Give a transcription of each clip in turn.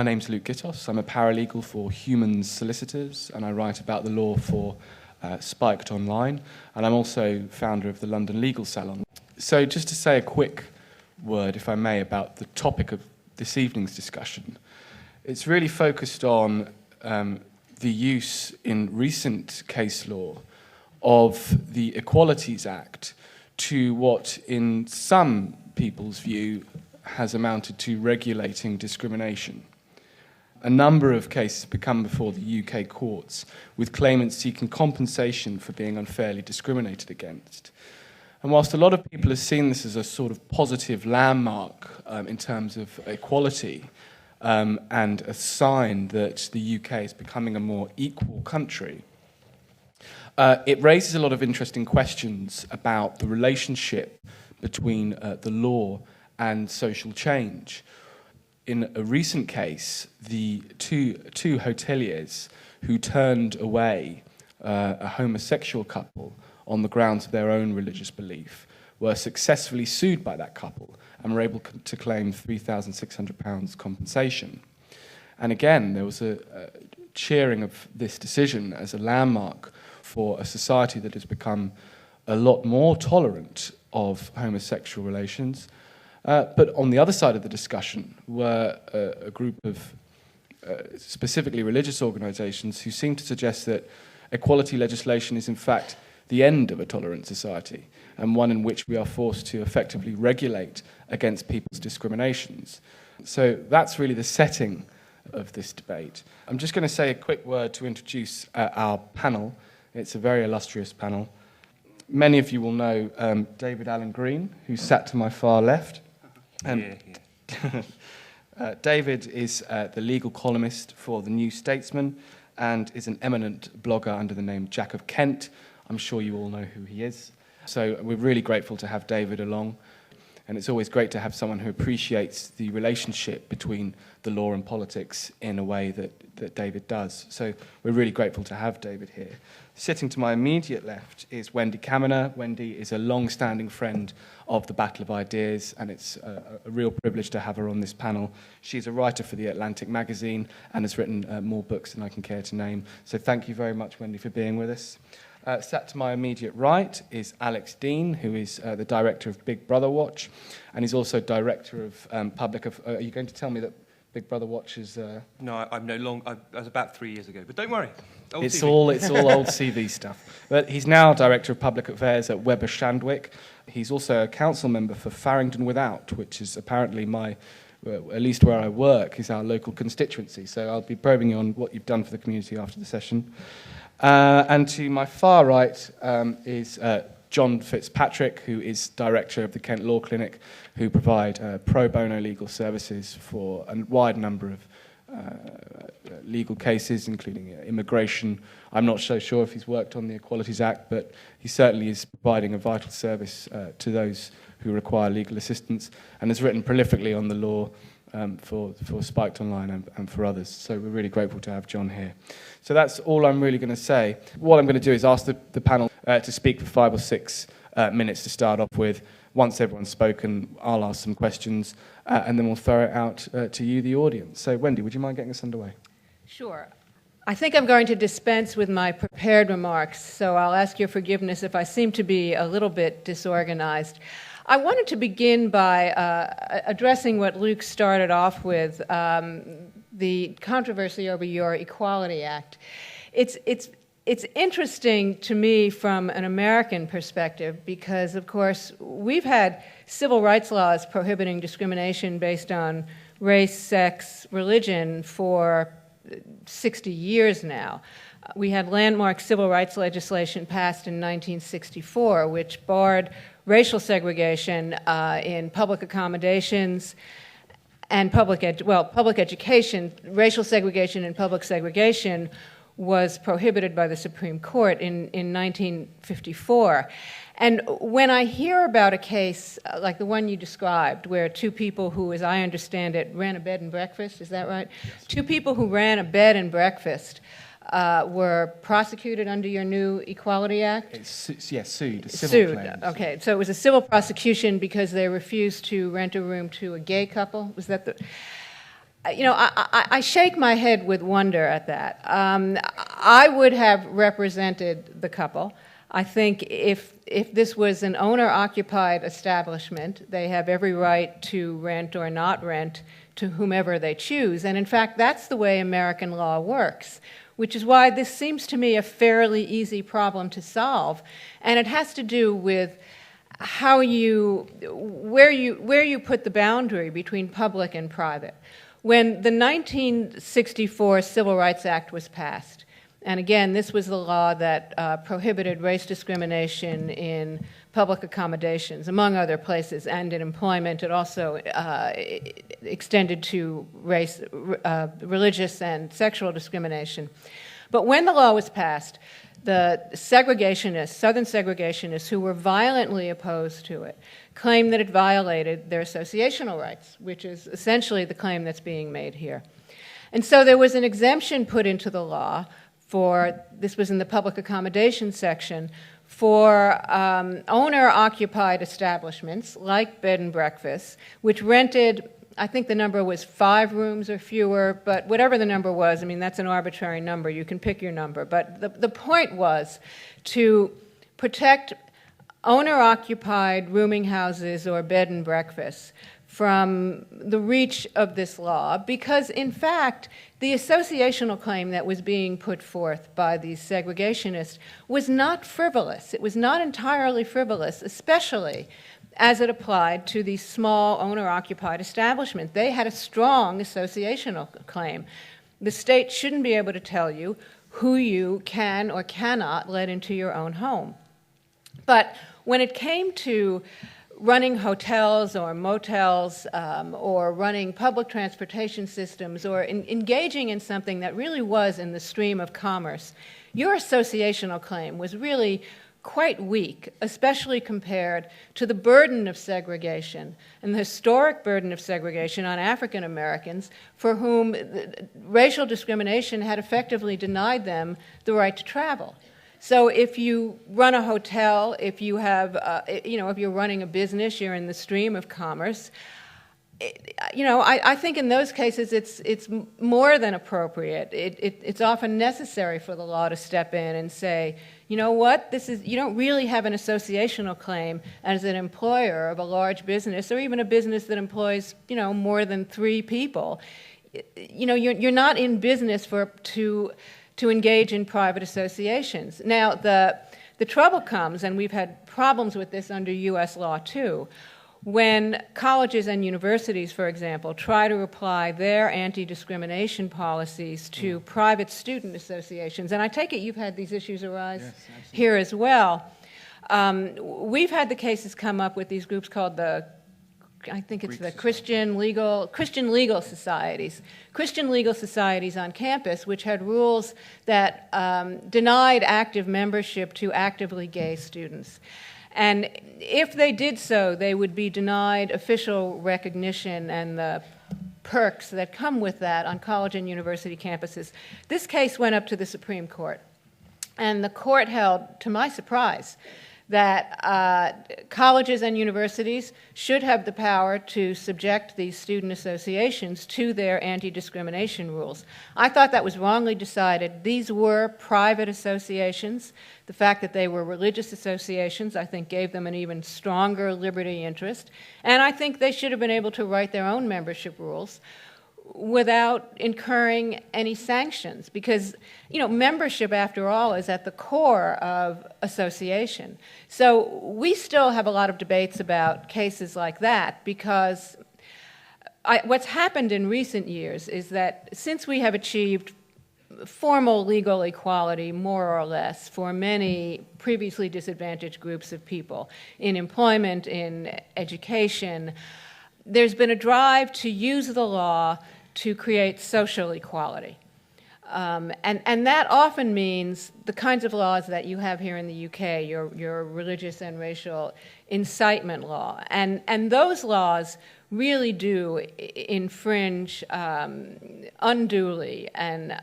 My name's Luke Gittos. I'm a paralegal for Humans Solicitors, and I write about the law for Spiked Online, and I'm also founder of the London Legal Salon. So just to say a quick word, if I may, about the topic of this evening's discussion. It's really focused on the use in recent case law of the Equalities Act to what, in some people's view, has amounted to regulating discrimination. A number of cases have come before the UK courts with claimants seeking compensation for being unfairly discriminated against. And whilst a lot of people have seen this as a sort of positive landmark in terms of equality and a sign that the UK is becoming a more equal country, it raises a lot of interesting questions about the relationship between the law and social change. In a recent case, the two hoteliers who turned away a homosexual couple on the grounds of their own religious belief were successfully sued by that couple and were able to claim £3,600 compensation. And again, there was a cheering of this decision as a landmark for a society that has become a lot more tolerant of homosexual relations. But on the other side of the discussion were a group of specifically religious organisations who seem to suggest that equality legislation is in fact the end of a tolerant society, and one in which we are forced to effectively regulate against people's discriminations. So that's really the setting of this debate. I'm just going to say a quick word to introduce our panel. It's a very illustrious panel. Many of you will know David Allen Green, who sat to my far left. David is the legal columnist for the New Statesman and is an eminent blogger under the name Jack of Kent. I'm sure you all know who he is. So we're really grateful to have David along. And it's always great to have someone who appreciates the relationship between the law and politics in a way that David does. So we're really grateful to have David here. Sitting to my immediate left is Wendy Kaminer. Wendy is a long-standing friend of the Battle of Ideas, and it's a real privilege to have her on this panel. She's a writer for The Atlantic magazine and has written more books than I can care to name. So thank you very much, Wendy, for being with us. Sat to my immediate right is Alex Deane, who is the director of Big Brother Watch, and he's also director of public... are you going to tell me that Big Brother Watch is... No, I'm no longer... That was about 3 years ago, but don't worry. It's all old CV stuff. But he's now Director of Public Affairs at Weber Shandwick. He's also a council member for Farringdon Without, which is apparently at least where I work, is our local constituency. So I'll be probing you on what you've done for the community after the session. And to my far right is John Fitzpatrick, who is Director of the Kent Law Clinic, who provide pro bono legal services for a wide number of legal cases, including immigration. I'm not so sure if he's worked on the Equalities Act, but he certainly is providing a vital service to those who require legal assistance, and has written prolifically on the law for Spiked Online and for others. So we're really grateful to have John here. So that's all I'm really going to say. What I'm going to do is ask the panel to speak for 5 or 6 minutes to start off with. Once everyone's spoken, I'll ask some questions, and then we'll throw it out to you, the audience. So, Wendy, would you mind getting us underway? Sure. I think I'm going to dispense with my prepared remarks, so I'll ask your forgiveness if I seem to be a little bit disorganized. I wanted to begin by addressing what Luke started off with, the controversy over your Equality Act. It's interesting to me from an American perspective because, of course, we've had civil rights laws prohibiting discrimination based on race, sex, religion for 60 years now. We had landmark civil rights legislation passed in 1964, which barred racial segregation in public accommodations and public education. Racial segregation and public segregation was prohibited by the Supreme Court in 1954. And when I hear about a case like the one you described, where two people who, as I understand it, ran a bed and breakfast, is that right? Yes. Two people who ran a bed and breakfast were prosecuted under your new Equality Act? Sued. Claims. Okay, so it was a civil prosecution because they refused to rent a room to a gay couple? Was that the... I shake my head with wonder at that. I would have represented the couple. I think if this was an owner-occupied establishment, they have every right to rent or not rent to whomever they choose. And in fact, that's the way American law works, which is why this seems to me a fairly easy problem to solve. And it has to do with where you put the boundary between public and private. When the 1964 Civil Rights Act was passed, and again, this was the law that prohibited race discrimination in public accommodations, among other places, and in employment. It also extended to race, religious and sexual discrimination. But when the law was passed, the segregationists, Southern segregationists, who were violently opposed to it, claimed that it violated their associational rights, which is essentially the claim that's being made here. And so there was an exemption put into the law this was in the public accommodation section, for owner-occupied establishments like bed and breakfasts, which rented, I think the number was 5 rooms or fewer, but whatever the number was, I mean, that's an arbitrary number. You can pick your number. But the point was to protect owner-occupied rooming houses or bed and breakfasts from the reach of this law, because in fact, the associational claim that was being put forth by these segregationists was not frivolous. It was not entirely frivolous, especially as it applied to these small owner-occupied establishments. They had a strong associational claim. The state shouldn't be able to tell you who you can or cannot let into your own home. But when it came to running hotels or motels or running public transportation systems or engaging in something that really was in the stream of commerce, your associational claim was really quite weak, especially compared to the burden of segregation and the historic burden of segregation on African Americans for whom racial discrimination had effectively denied them the right to travel. So if you run a hotel, if you have, if you're running a business, you're in the stream of commerce. I think in those cases it's more than appropriate. It's often necessary for the law to step in and say, you know what, you don't really have an associational claim as an employer of a large business or even a business that employs, more than 3 people. You're not in business to engage in private associations. Now, the trouble comes, and we've had problems with this under U.S. law too, when colleges and universities, for example, try to apply their anti-discrimination policies to private student associations. And I take it you've had these issues arise here as well. We've had the cases come up with these groups called Christian legal societies. Christian legal societies on campus, which had rules that denied active membership to actively gay students. And if they did so, they would be denied official recognition and the perks that come with that on college and university campuses. This case went up to the Supreme Court, and the court held, to my surprise, that colleges and universities should have the power to subject these student associations to their anti-discrimination rules. I thought that was wrongly decided. These were private associations. The fact that they were religious associations, I think, gave them an even stronger liberty interest. And I think they should have been able to write their own membership rules without incurring any sanctions, because membership, after all, is at the core of association. So we still have a lot of debates about cases like that, because what's happened in recent years is that since we have achieved formal legal equality, more or less, for many previously disadvantaged groups of people in employment, in education, there's been a drive to use the law to create social equality. And that often means the kinds of laws that you have here in the UK, your religious and racial incitement law. And those laws really do infringe unduly and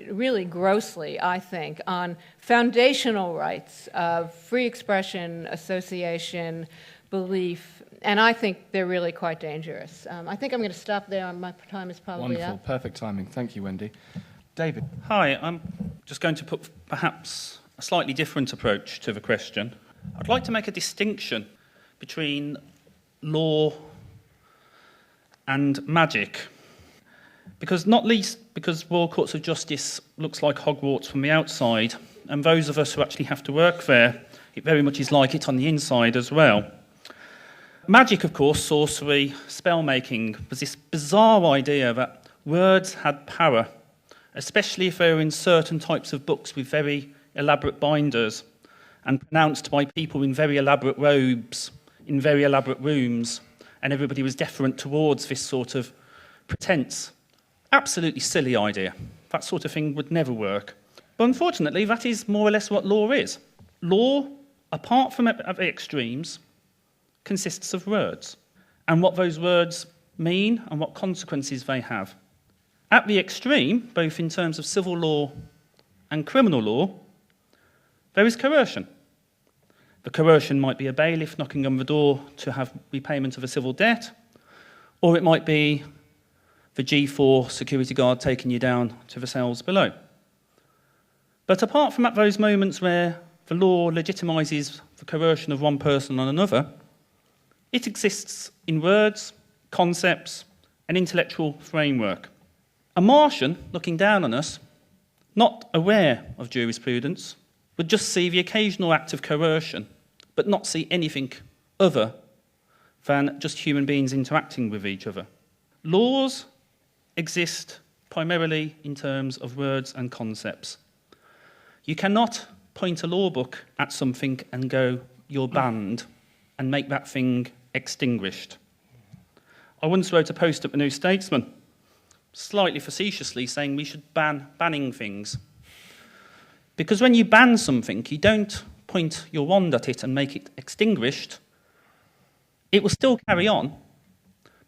really grossly, I think, on foundational rights of free expression, association, belief, and I think they're really quite dangerous. I think I'm going to stop there. My time is probably Wonderful, up. perfect timing. Thank you, Wendy. David. Hi, I'm just going to put perhaps a slightly different approach to the question. I'd like to make a distinction between law and magic, because not least because Royal Courts of Justice looks like Hogwarts from the outside, and those of us who actually have to work there, it very much is like it on the inside as well. Magic, of course, sorcery, spell-making, was this bizarre idea that words had power, especially if they were in certain types of books with very elaborate binders and pronounced by people in very elaborate robes, in very elaborate rooms, and everybody was deferent towards this sort of pretense. Absolutely silly idea. That sort of thing would never work. But unfortunately, that is more or less what law is. Law, apart from at the extremes, consists of words, and what those words mean and what consequences they have. At the extreme, both in terms of civil law and criminal law, there is coercion. The coercion might be a bailiff knocking on the door to have repayment of a civil debt, or it might be the G4 security guard taking you down to the cells below. But apart from at those moments where the law legitimises the coercion of one person on another, it exists in words, concepts, and intellectual framework. A Martian looking down on us, not aware of jurisprudence, would just see the occasional act of coercion, but not see anything other than just human beings interacting with each other. Laws exist primarily in terms of words and concepts. You cannot point a law book at something and go, "You're banned," and make that thing extinguished. I once wrote a post at the New Statesman, slightly facetiously, saying we should ban banning things. Because when you ban something, you don't point your wand at it and make it extinguished. It will still carry on,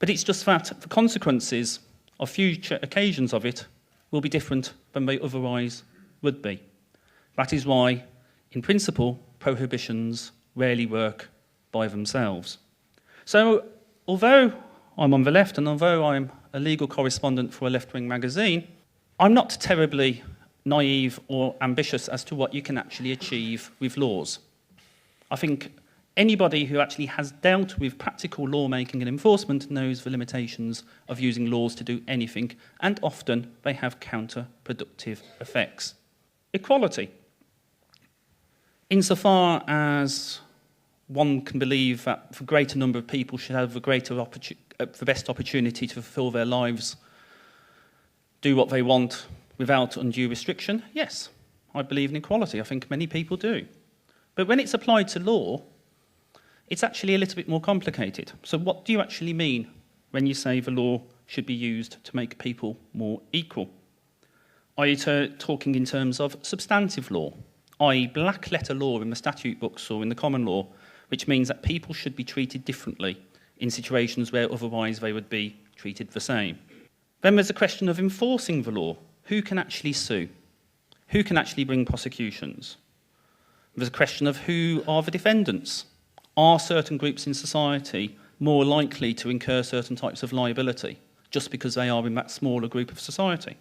but it's just that the consequences of future occasions of it will be different than they otherwise would be. That is why, in principle, prohibitions rarely work by themselves. So, although I'm on the left and although I'm a legal correspondent for a left-wing magazine, I'm not terribly naive or ambitious as to what you can actually achieve with laws. I think anybody who actually has dealt with practical lawmaking and enforcement knows the limitations of using laws to do anything, and often they have counterproductive effects. Equality. Insofar as one can believe that the greater number of people should have the best opportunity to fulfil their lives, do what they want without undue restriction, yes, I believe in equality. I think many people do. But when it's applied to law, it's actually a little bit more complicated. So what do you actually mean when you say the law should be used to make people more equal? Are you talking in terms of substantive law, i.e. black letter law in the statute books or in the common law, which means that people should be treated differently in situations where otherwise they would be treated the same? Then there's a question of enforcing the law. Who can actually sue? Who can actually bring prosecutions? There's a question of who are the defendants. Are certain groups in society more likely to incur certain types of liability just because they are in that smaller group of society?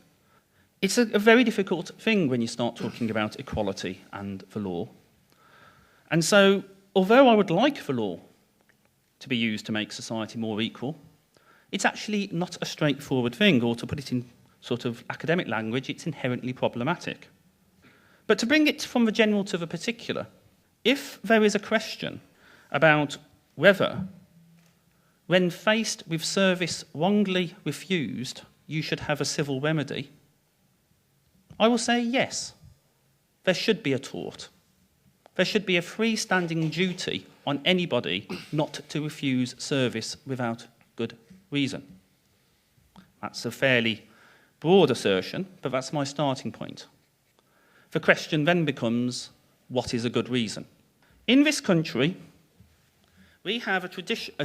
It's a very difficult thing when you start talking about equality and the law. And so, although I would like the law to be used to make society more equal, it's actually not a straightforward thing, or to put it in sort of academic language, it's inherently problematic. But to bring it from the general to the particular, if there is a question about whether, when faced with service wrongly refused, you should have a civil remedy, I will say yes, there should be a tort. There should be a freestanding duty on anybody not to refuse service without good reason. That's a fairly broad assertion, but that's my starting point. The question then becomes, what is a good reason? In this country, we have a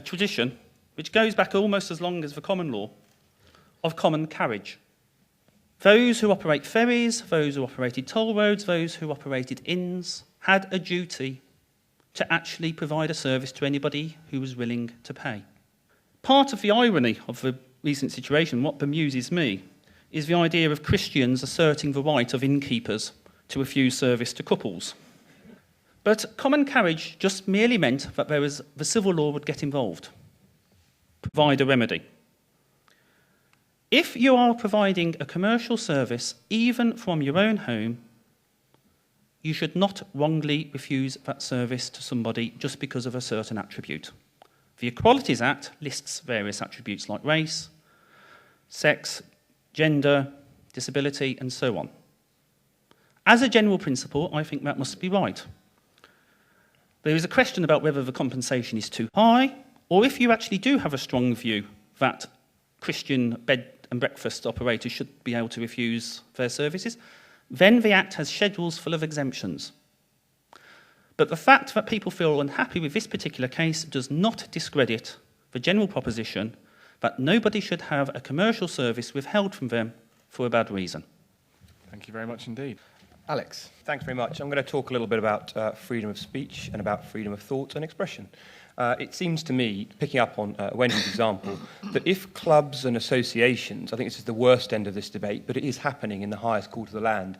tradition which goes back almost as long as the common law of common carriage. Those who operate ferries, those who operated toll roads, those who operated inns had a duty to actually provide a service to anybody who was willing to pay. Part of the irony of the recent situation, what bemuses me, is the idea of Christians asserting the right of innkeepers to refuse service to couples. But common carriage just merely meant that the civil law would get involved, provide a remedy. If you are providing a commercial service, even from your own home, you should not wrongly refuse that service to somebody just because of a certain attribute. The Equalities Act lists various attributes like race, sex, gender, disability, and so on. As a general principle, I think that must be right. There is a question about whether the compensation is too high, or if you actually do have a strong view that Christian bed and breakfast operators should be able to refuse their services, then the Act has schedules full of exemptions. But the fact that people feel unhappy with this particular case does not discredit the general proposition that nobody should have a commercial service withheld from them for a bad reason. Thank you very much indeed. Alex. Thanks very much. I'm going to talk a little bit about freedom of speech and about freedom of thought and expression. It seems to me, picking up on Wendy's example, that if clubs and associations, I think this is the worst end of this debate, but it is happening in the highest court of the land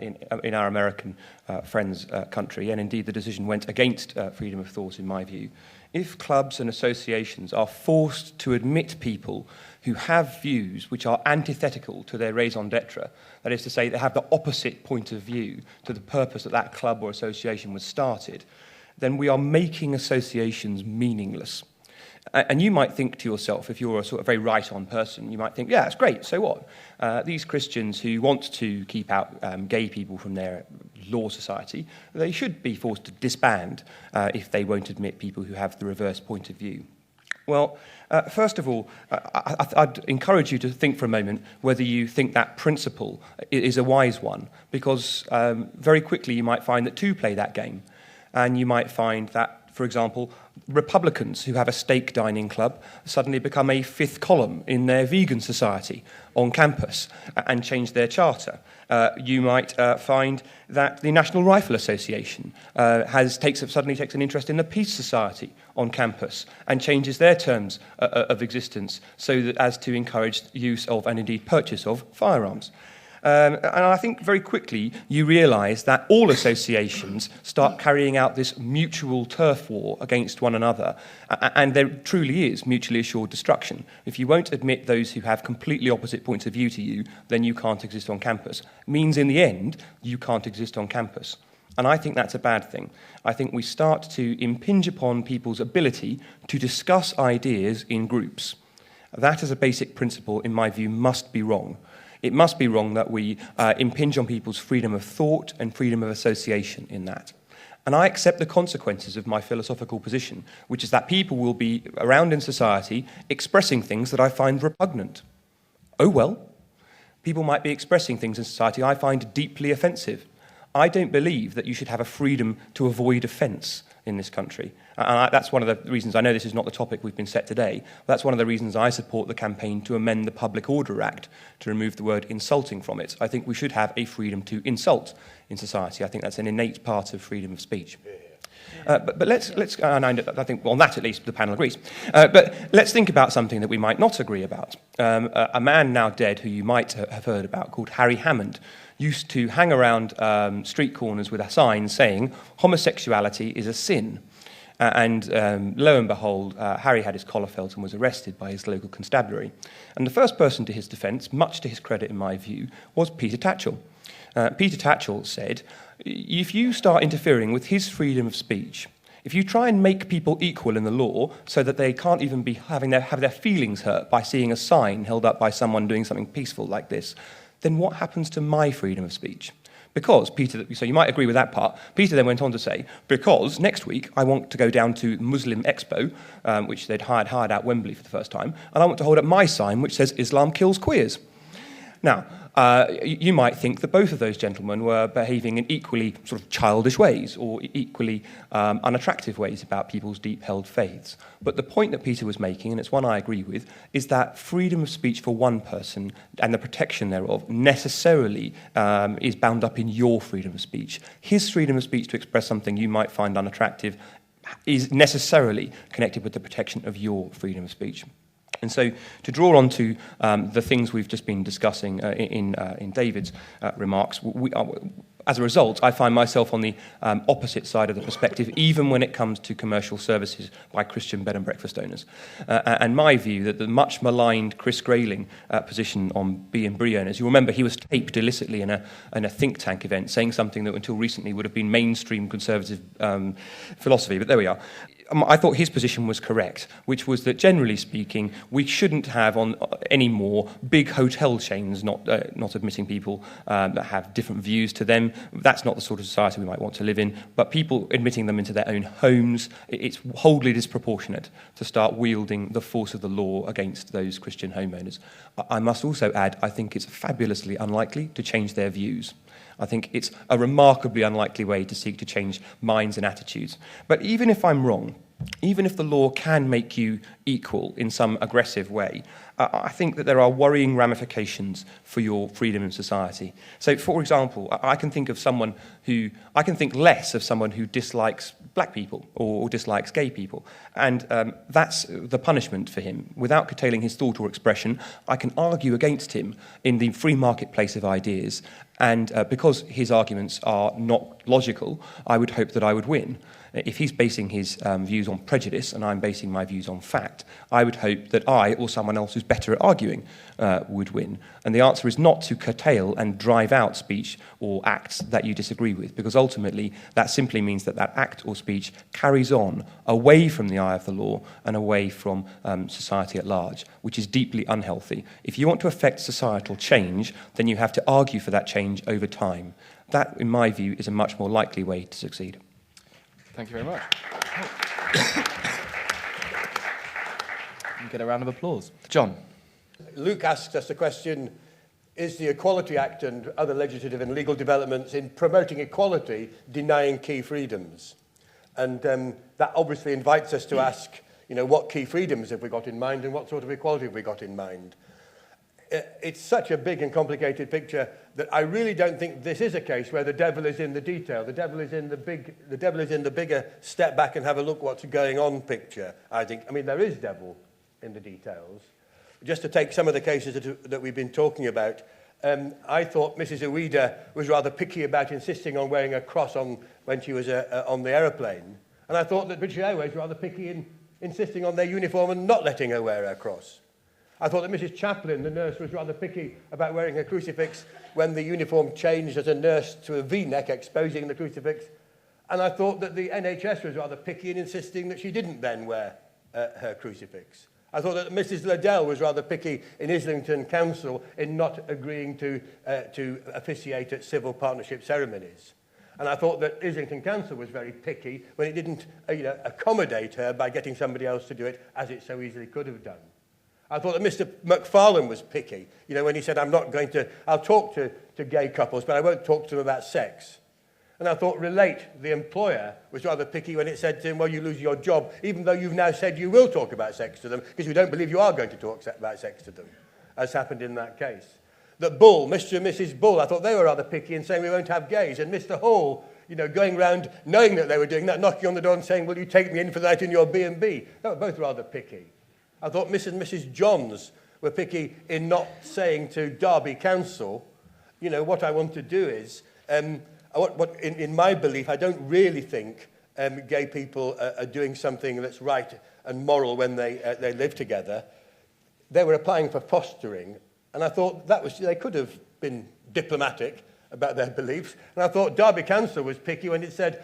in our American friends' country, and indeed the decision went against freedom of thought in my view. If clubs and associations are forced to admit people who have views which are antithetical to their raison d'etre, that is to say, they have the opposite point of view to the purpose that that club or association was started, then we are making associations meaningless. And you might think to yourself, if you're a sort of very right-on person, you might think, yeah, that's great, so what? These Christians who want to keep out gay people from their law society, they should be forced to disband if they won't admit people who have the reverse point of view. Well, first of all, I'd encourage you to think for a moment whether you think that principle is a wise one, because very quickly you might find that two play that game. And you might find that, for example, Republicans who have a steak dining club suddenly become a fifth column in their vegan society on campus and change their charter. You might find that the National Rifle Association suddenly takes an interest in the Peace Society on campus and changes their terms of existence so that as to encourage use of and indeed purchase of firearms. And I think very quickly you realise that all associations start carrying out this mutual turf war against one another, and there truly is mutually assured destruction. If you won't admit those who have completely opposite points of view to you, then you can't exist on campus. It means in the end, you can't exist on campus. And I think that's a bad thing. I think we start to impinge upon people's ability to discuss ideas in groups. That as a basic principle, in my view, must be wrong. It must be wrong that we impinge on people's freedom of thought and freedom of association in that. And I accept the consequences of my philosophical position, which is that people will be around in society expressing things that I find repugnant. Oh well. People might be expressing things in society I find deeply offensive. I don't believe that you should have a freedom to avoid offence in this country. And that's one of the reasons, I know this is not the topic we've been set today, but that's one of the reasons I support the campaign to amend the Public Order Act to remove the word insulting from it. I think we should have a freedom to insult in society. I think that's an innate part of freedom of speech. But let's and I think on that at least the panel agrees. But let's think about something that we might not agree about. A man now dead who you might have heard about called Harry Hammond used to hang around street corners with a sign saying homosexuality is a sin. And lo and behold, Harry had his collar felt and was arrested by his local constabulary. And the first person to his defence, much to his credit in my view, was Peter Tatchell. Peter Tatchell said, if you start interfering with his freedom of speech, if you try and make people equal in the law so that they can't even be have their feelings hurt by seeing a sign held up by someone doing something peaceful like this, then what happens to my freedom of speech? Because Peter, so you might agree with that part, Peter then went on to say, because next week I want to go down to Muslim Expo, which they'd hired out Wembley for the first time, and I want to hold up my sign which says Islam kills queers. Now, you might think that both of those gentlemen were behaving in equally sort of childish ways or equally unattractive ways about people's deep-held faiths. But the point that Peter was making, and it's one I agree with, is that freedom of speech for one person and the protection thereof necessarily is bound up in your freedom of speech. His freedom of speech to express something you might find unattractive is necessarily connected with the protection of your freedom of speech. And so, to draw on to the things we've just been discussing in David's remarks, as a result, I find myself on the opposite side of the perspective, even when it comes to commercial services by Christian bed and breakfast owners. And my view that the much maligned Chris Grayling position on B&B owners, you remember he was taped illicitly in a think tank event, saying something that until recently would have been mainstream conservative philosophy, but there we are. I thought his position was correct, which was that generally speaking, we shouldn't have on any more big hotel chains not admitting people that have different views to them. That's not the sort of society we might want to live in. But people admitting them into their own homes, it's wholly disproportionate to start wielding the force of the law against those Christian homeowners. I must also add, I think it's fabulously unlikely to change their views. I think it's a remarkably unlikely way to seek to change minds and attitudes. But even if I'm wrong, even if the law can make you equal in some aggressive way, I think that there are worrying ramifications for your freedom in society. So, for example, I can think less of someone who dislikes black people or dislikes gay people, and that's the punishment for him. Without curtailing his thought or expression, I can argue against him in the free marketplace of ideas, and because his arguments are not logical, I would hope that I would win. If he's basing his views on prejudice and I'm basing my views on fact, I would hope that I or someone else who's better at arguing would win. And the answer is not to curtail and drive out speech or acts that you disagree with, because ultimately that simply means that that act or speech carries on away from the eye of the law and away from society at large, which is deeply unhealthy. If you want to affect societal change, then you have to argue for that change over time. That, in my view, is a much more likely way to succeed. Thank you very much. You get a round of applause. John. Luke asks us the question, is the Equality Act and other legislative and legal developments in promoting equality denying key freedoms? And that obviously invites us to ask, what key freedoms have we got in mind and what sort of equality have we got in mind? It's such a big and complicated picture that I really don't think this is a case where the devil is in the detail. The devil is in the bigger step back and have a look what's going on picture, I think. I mean, there is devil in the details. Just to take some of the cases that we've been talking about, I thought Mrs. Ueda was rather picky about insisting on wearing a cross when she was on the aeroplane. And I thought that British Airways were rather picky in insisting on their uniform and not letting her wear her cross. I thought that Mrs. Chaplin, the nurse, was rather picky about wearing her crucifix when the uniform changed as a nurse to a V-neck, exposing the crucifix. And I thought that the NHS was rather picky in insisting that she didn't then wear her crucifix. I thought that Mrs. Liddell was rather picky in Islington Council in not agreeing to officiate at civil partnership ceremonies. And I thought that Islington Council was very picky when it didn't accommodate her by getting somebody else to do it, as it so easily could have done. I thought that Mr. McFarlane was picky, when he said, I'll talk to gay couples, but I won't talk to them about sex. And I thought Relate, the employer, was rather picky when it said to him, well, you lose your job, even though you've now said you will talk about sex to them, because you don't believe you are going to talk about sex to them, as happened in that case. That Bull, Mr. and Mrs. Bull, I thought they were rather picky in saying we won't have gays. And Mr. Hall, going round knowing that they were doing that, knocking on the door and saying, will you take me in for the night in your B&B? They were both rather picky. I thought Mrs. and Mrs. Johns were picky in not saying to Derby Council, what I want to do is, in my belief, I don't really think gay people are doing something that's right and moral when they live together. They were applying for fostering, and I thought they could have been diplomatic about their beliefs. And I thought Derby Council was picky when it said,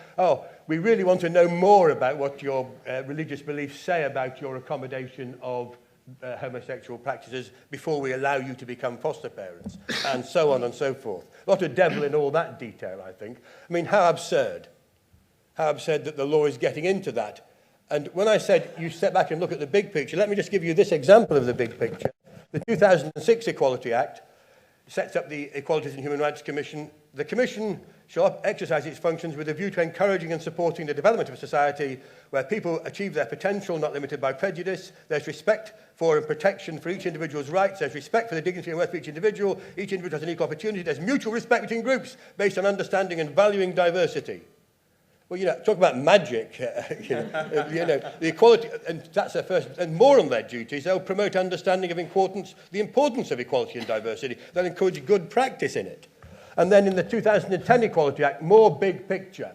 we really want to know more about what your religious beliefs say about your accommodation of homosexual practices before we allow you to become foster parents, and so on and so forth. A lot of devil in all that detail, I think. I mean, how absurd. How absurd that the law is getting into that. And when I said you step back and look at the big picture, let me just give you this example of the big picture. The 2006 Equality Act sets up the Equalities and Human Rights Commission. The Commission shall exercise its functions with a view to encouraging and supporting the development of a society where people achieve their potential, not limited by prejudice. There's respect for and protection for each individual's rights. There's respect for the dignity and worth of each individual. Each individual has an equal opportunity. There's mutual respect between groups based on understanding and valuing diversity. Well, talk about magic. The equality, and that's their first and moral-led duties. They'll promote understanding of the importance of equality and diversity. They'll encourage good practice in it. And then in the 2010 Equality Act, more big picture.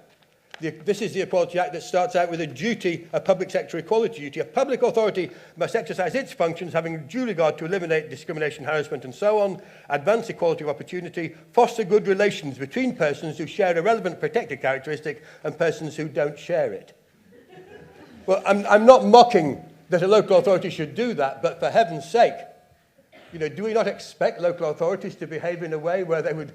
This is the Equality Act that starts out with a duty, a public sector equality duty. A public authority must exercise its functions having due regard to eliminate discrimination, harassment and so on, advance equality of opportunity, foster good relations between persons who share a relevant protected characteristic and persons who don't share it. Well, I'm not mocking that a local authority should do that, but for heaven's sake, do we not expect local authorities to behave in a way where they would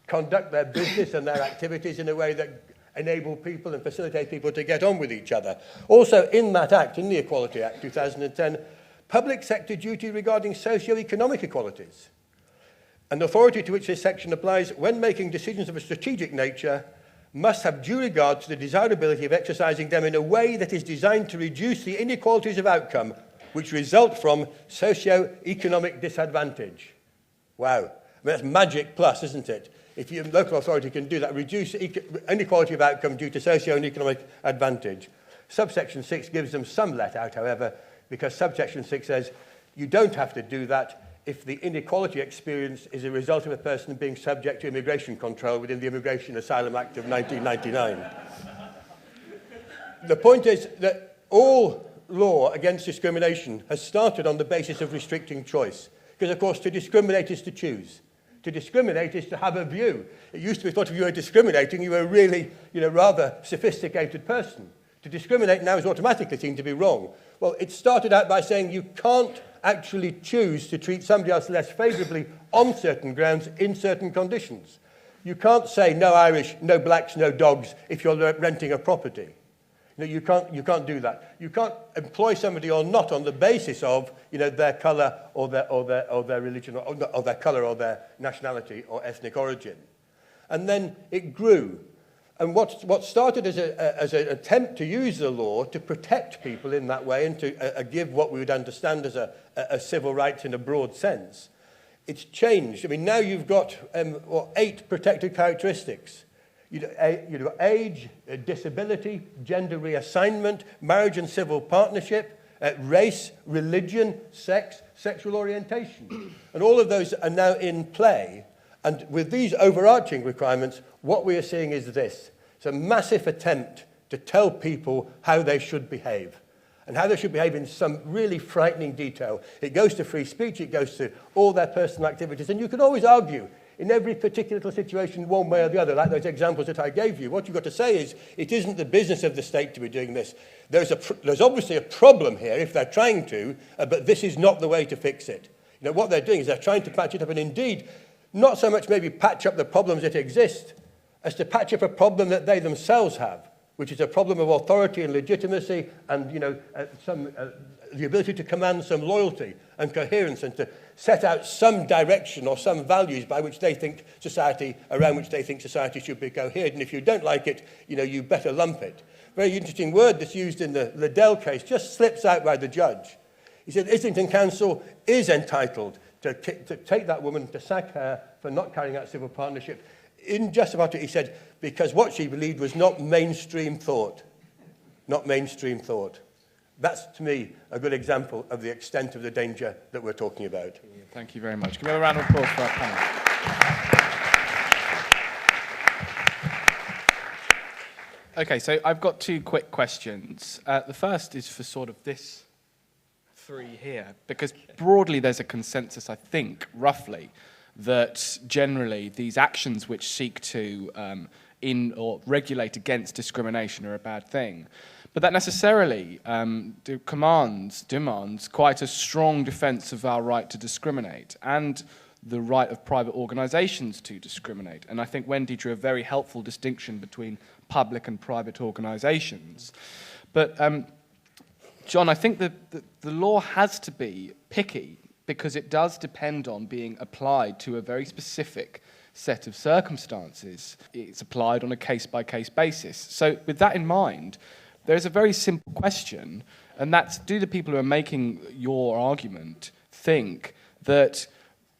conduct their business and their activities in a way that enable people and facilitate people to get on with each other? Also, in that Act, in the Equality Act 2010, public sector duty regarding socio-economic equalities. An authority to which this section applies when making decisions of a strategic nature must have due regard to the desirability of exercising them in a way that is designed to reduce the inequalities of outcome which result from socio-economic disadvantage. Wow. I mean, that's magic plus, isn't it? If your local authority can do that, reduce inequality of outcome due to socio and economic advantage. Subsection 6 gives them some let out, however, because subsection 6 says you don't have to do that if the inequality experience is a result of a person being subject to immigration control within the Immigration Asylum Act of 1999. The point is that all law against discrimination has started on the basis of restricting choice, because, of course, to discriminate is to choose. To discriminate is to have a view. It used to be thought if you were discriminating, you were a really, rather sophisticated person. To discriminate now is automatically seen to be wrong. Well, it started out by saying you can't actually choose to treat somebody else less favourably on certain grounds in certain conditions. You can't say no Irish, no blacks, no dogs if you're renting a property. You can't do that. You can't employ somebody or not on the basis of their colour or their religion or their colour or their nationality or ethnic origin. And then it grew. And what started as an attempt to use the law to protect people in that way and to give what we would understand as a civil rights in a broad sense, it's changed. I mean, now you've got 8 protected characteristics. Age, disability, gender reassignment, marriage and civil partnership, race, religion, sex, sexual orientation. And all of those are now in play. And with these overarching requirements, what we are seeing is this. It's a massive attempt to tell people how they should behave, and how they should behave in some really frightening detail. It goes to free speech, it goes to all their personal activities, and you can always argue in every particular situation, one way or the other, like those examples that I gave you. What you've got to say is, it isn't the business of the state to be doing this. There's obviously a problem here if they're trying to, but this is not the way to fix it. What they're doing is they're trying to patch it up, and indeed, not so much maybe patch up the problems that exist, as to patch up a problem that they themselves have, which is a problem of authority and legitimacy and, the ability to command some loyalty and coherence and to set out some direction or some values by which they think society, around which they think society should be coherent. And if you don't like it, you better lump it. Very interesting word that's used in the Liddell case, just slips out by the judge. He said Islington Council is entitled to take that woman, to sack her for not carrying out civil partnership. In justification, he said, because what she believed was not mainstream thought. Not mainstream thought. That's, to me, a good example of the extent of the danger that we're talking about. Thank you very much. Can we have a round of applause for our panel? Okay, so I've got 2 quick questions. The first is for sort of this 3 here, because broadly there's a consensus, I think, roughly, that generally these actions which seek to in or regulate against discrimination are a bad thing. But that necessarily demands quite a strong defence of our right to discriminate and the right of private organisations to discriminate. And I think Wendy drew a very helpful distinction between public and private organisations. But, John, I think that the law has to be picky because it does depend on being applied to a very specific set of circumstances. It's applied on a case-by-case basis. So with that in mind, there's a very simple question, and that's, do the people who are making your argument think that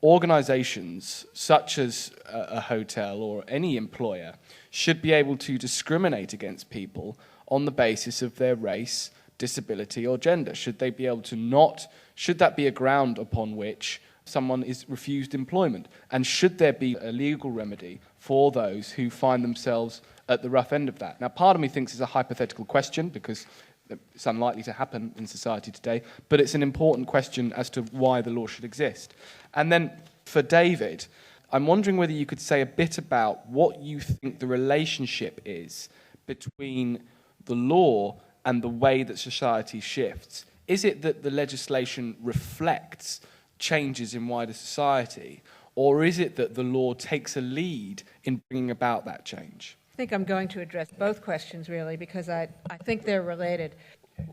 organisations such as a hotel or any employer should be able to discriminate against people on the basis of their race, disability or gender? Should they be able to not, should that be a ground upon which someone is refused employment? And should there be a legal remedy for those who find themselves at the rough end of that? Now, part of me thinks it's a hypothetical question because it's unlikely to happen in society today, but it's an important question as to why the law should exist. And then for David, I'm wondering whether you could say a bit about what you think the relationship is between the law and the way that society shifts. Is it that the legislation reflects changes in wider society, or is it that the law takes a lead in bringing about that change? I think I'm going to address both questions, really, because I think they're related.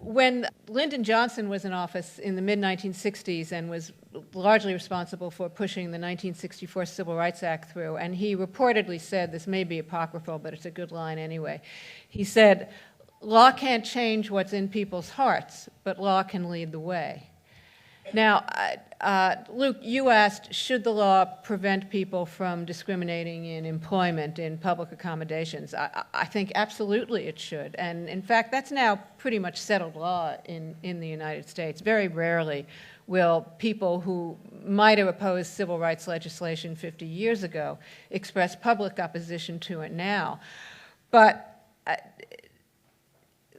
When Lyndon Johnson was in office in the mid-1960s and was largely responsible for pushing the 1964 Civil Rights Act through, and he reportedly said, this may be apocryphal, but it's a good line anyway, he said, "Law can't change what's in people's hearts, but law can lead the way." Now, Luke, you asked, should the law prevent people from discriminating in employment, in public accommodations? I think absolutely it should. And in fact, that's now pretty much settled law in the United States. Very rarely will people who might have opposed civil rights legislation 50 years ago express public opposition to it now. But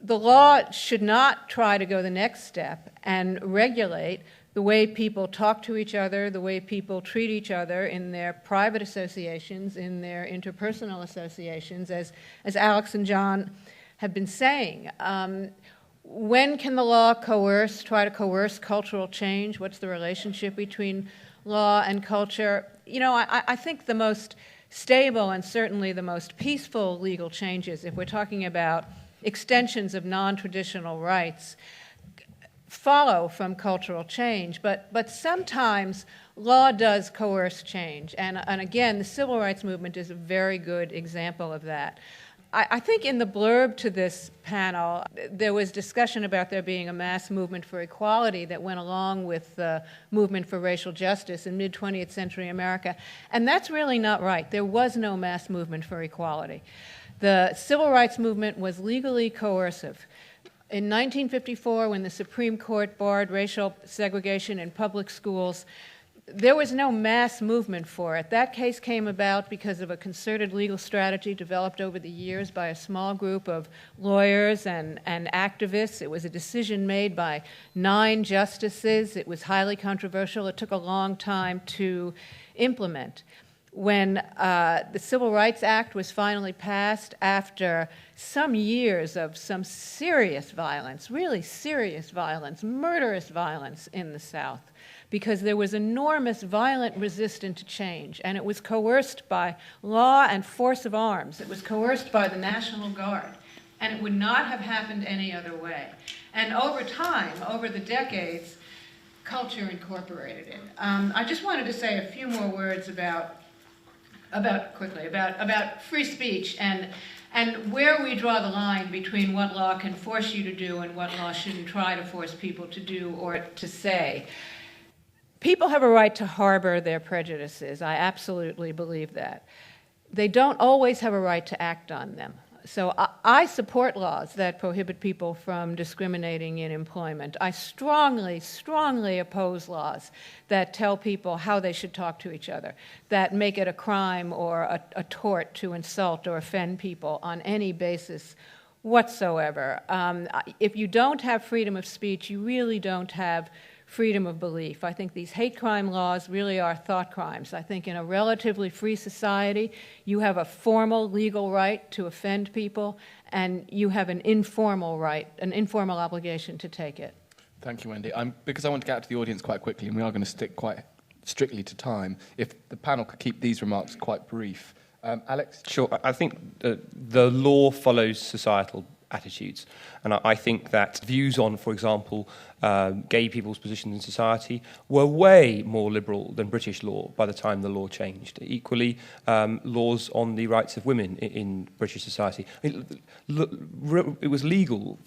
the law should not try to go the next step and regulate the way people talk to each other, the way people treat each other in their private associations, in their interpersonal associations, as Alex and John have been saying. When can the law try to coerce cultural change? What's the relationship between law and culture? You know, I think the most stable and certainly the most peaceful legal changes, if we're talking about extensions of non-traditional rights, follow from cultural change, but sometimes law does coerce change, and again, the civil rights movement is a very good example of that. I think in the blurb to this panel, there was discussion about there being a mass movement for equality that went along with the movement for racial justice in mid-20th century America, and that's really not right. There was no mass movement for equality. The civil rights movement was legally coercive. In 1954, when the Supreme Court barred racial segregation in public schools, there was no mass movement for it. That case came about because of a concerted legal strategy developed over the years by a small group of lawyers and activists. It was a decision made by 9 justices. It was highly controversial. It took a long time to implement. When the Civil Rights Act was finally passed after some years of some serious violence, really serious violence, murderous violence in the South, because there was enormous violent resistance to change, and it was coerced by law and force of arms. It was coerced by the National Guard, and it would not have happened any other way. And over time, over the decades, culture incorporated it. I just wanted to say a few more words about free speech and where we draw the line between what law can force you to do and what law shouldn't try to force people to do or to say. People have a right to harbor their prejudices. I absolutely believe that. They don't always have a right to act on them. So I support laws that prohibit people from discriminating in employment. I strongly, strongly oppose laws that tell people how they should talk to each other, that make it a crime or a tort to insult or offend people on any basis whatsoever. If you don't have freedom of speech, you really don't have freedom of belief. I think these hate crime laws really are thought crimes. I think in a relatively free society, you have a formal legal right to offend people, and you have an informal right, an informal obligation to take it. Thank you, Wendy. Because I want to get out to the audience quite quickly, and we are going to stick quite strictly to time, if the panel could keep these remarks quite brief. Alex? Sure. I think the law follows societal attitudes. And I think that views on, for example, gay people's positions in society were way more liberal than British law by the time the law changed. Equally, laws on the rights of women in British society. It was legal,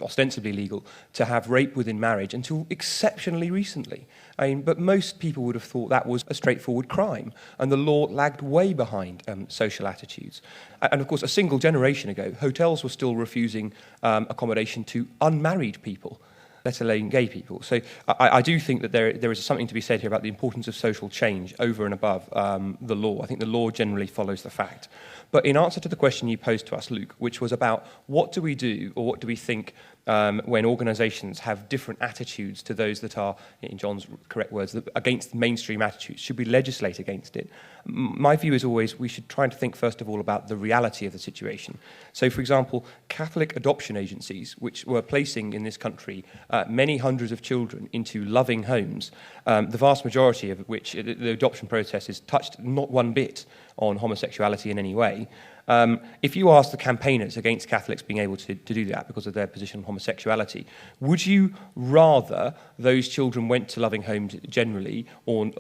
ostensibly legal, to have rape within marriage until exceptionally recently. But most people would have thought that was a straightforward crime, and the law lagged way behind social attitudes. And of course, a single generation ago, hotels were still refusing accommodation to unmarried people, let alone gay people. So I do think that there is something to be said here about the importance of social change over and above the law. I think the law generally follows the fact. But in answer to the question you posed to us, Luke, which was about what do we do or what do we think when organisations have different attitudes to those that are, in John's correct words, against mainstream attitudes, should we legislate against it? My view is always we should try to think first of all about the reality of the situation. So, for example, Catholic adoption agencies, which were placing in this country many hundreds of children into loving homes, the vast majority of which the adoption process is touched not one bit on homosexuality in any way. If you ask the campaigners against Catholics being able to do that because of their position on homosexuality, would you rather those children went to loving homes generally or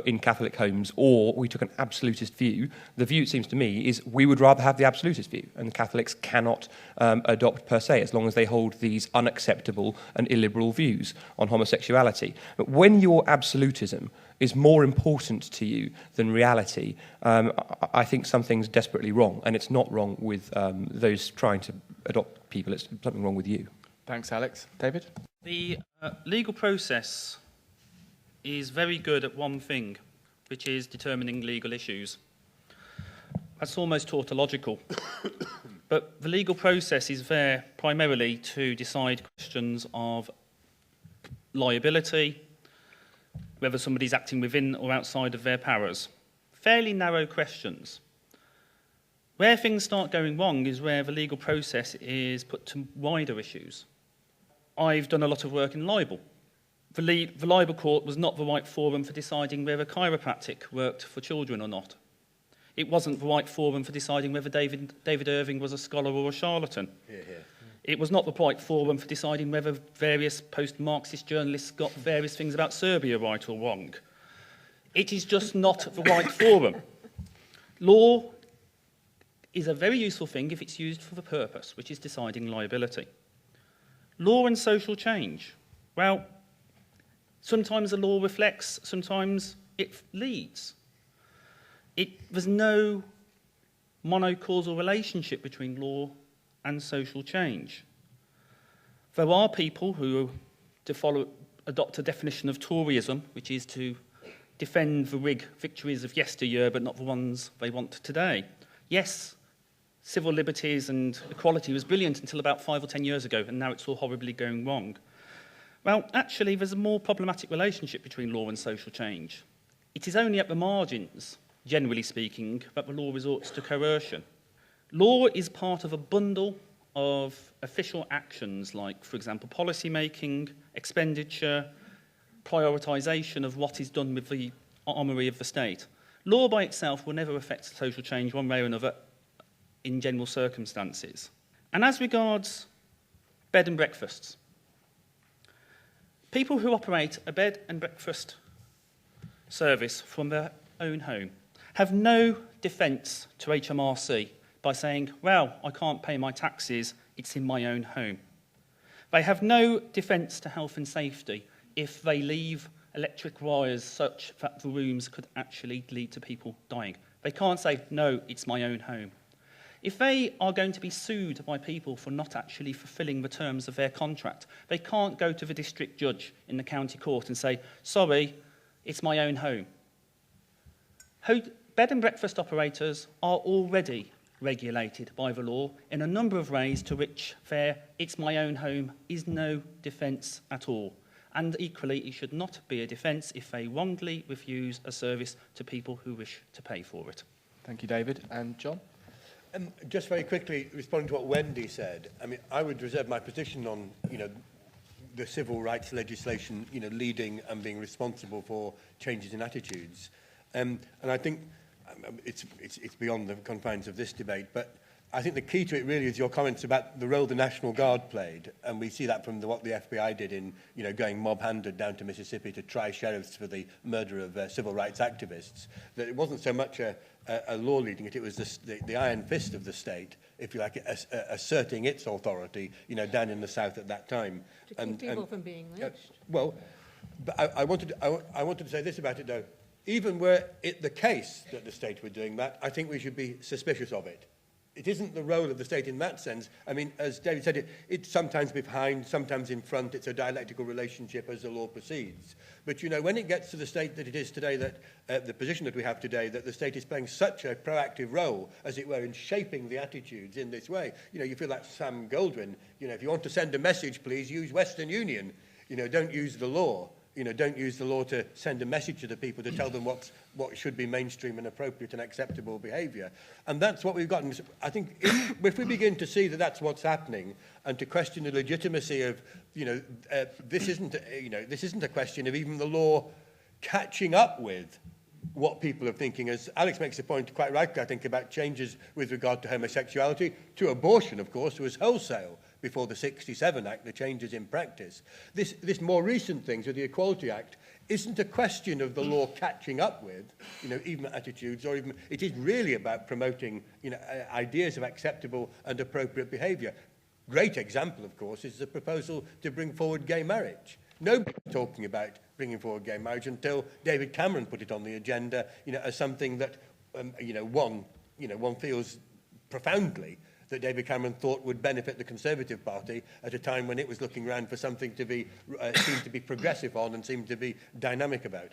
in Catholic homes, or we took an absolutist view? The view, it seems to me, is we would rather have the absolutist view, and the Catholics cannot adopt per se as long as they hold these unacceptable and illiberal views on homosexuality. But when your absolutism is more important to you than reality, I think something's desperately wrong, and it's not wrong with those trying to adopt people, it's something wrong with you. Thanks, Alex. David? The legal process is very good at one thing, which is determining legal issues. That's almost tautological. But the legal process is there primarily to decide questions of liability, whether somebody's acting within or outside of their powers. Fairly narrow questions. Where things start going wrong is where the legal process is put to wider issues. I've done a lot of work in libel. The libel court was not the right forum for deciding whether chiropractic worked for children or not. It wasn't the right forum for deciding whether David Irving was a scholar or a charlatan. It was not the right forum for deciding whether various post-Marxist journalists got various things about Serbia right or wrong. It is just not the right forum. Law is a very useful thing if it's used for the purpose, which is deciding liability. Law and social change. Well, sometimes the law reflects, sometimes it leads. There's no monocausal relationship between law and social change. There are people who adopt a definition of Toryism, which is to defend the Whig victories of yesteryear, but not the ones they want today. Yes, civil liberties and equality was brilliant until about 5 or 10 years ago, and now it's all horribly going wrong. Well, actually, there's a more problematic relationship between law and social change. It is only at the margins, generally speaking, that the law resorts to coercion. Law is part of a bundle of official actions like, for example, policy making, expenditure, prioritisation of what is done with the armoury of the state. Law by itself will never affect social change one way or another in general circumstances. And as regards bed and breakfasts, people who operate a bed and breakfast service from their own home have no defence to HMRC by saying, well, I can't pay my taxes, it's in my own home. They have no defence to health and safety if they leave electric wires such that the rooms could actually lead to people dying. They can't say, no, it's my own home. If they are going to be sued by people for not actually fulfilling the terms of their contract, they can't go to the district judge in the county court and say, sorry, it's my own home. Bed and breakfast operators are already regulated by the law in a number of ways to which their it's my own home is no defence at all. And equally, it should not be a defence if they wrongly refuse a service to people who wish to pay for it. Thank you, David. And John? Just very quickly, responding to what Wendy said, I mean, I would reserve my position on, the civil rights legislation, leading and being responsible for changes in attitudes. And I think it's beyond the confines of this debate, but I think the key to it really is your comments about the role the National Guard played, and we see that from what the FBI did in, going mob-handed down to Mississippi to try sheriffs for the murder of civil rights activists. That it wasn't so much a law leading it; it was the iron fist of the state, if you like, asserting its authority, down in the South at that time. To keep people from being lynched. Well, but I wanted to say this about it though. Even were it the case that the state were doing that, I think we should be suspicious of it. It isn't the role of the state in that sense. I mean, as David said, it's sometimes behind, sometimes in front. It's a dialectical relationship as the law proceeds. But, when it gets to the state that it is today, that the position that we have today, that the state is playing such a proactive role, as it were, in shaping the attitudes in this way. You feel like Sam Goldwyn. If you want to send a message, please use Western Union. Don't use the law. Don't use the law to send a message to the people to tell them what should be mainstream and appropriate and acceptable behaviour. And that's what we've got. And I think if we begin to see that that's what's happening, and to question the legitimacy of, this isn't a question of even the law catching up with what people are thinking. As Alex makes a point quite rightly, I think, about changes with regard to homosexuality, to abortion, of course, was wholesale. Before the 67 Act, the changes in practice. This more recent things with the Equality Act isn't a question of the law catching up with, even attitudes, or even, it is really about promoting, ideas of acceptable and appropriate behaviour. Great example, of course, is the proposal to bring forward gay marriage. Nobody was talking about bringing forward gay marriage until David Cameron put it on the agenda, as something that, one feels profoundly that David Cameron thought would benefit the Conservative Party at a time when it was looking around for something to be seemed to be progressive on and seemed to be dynamic about.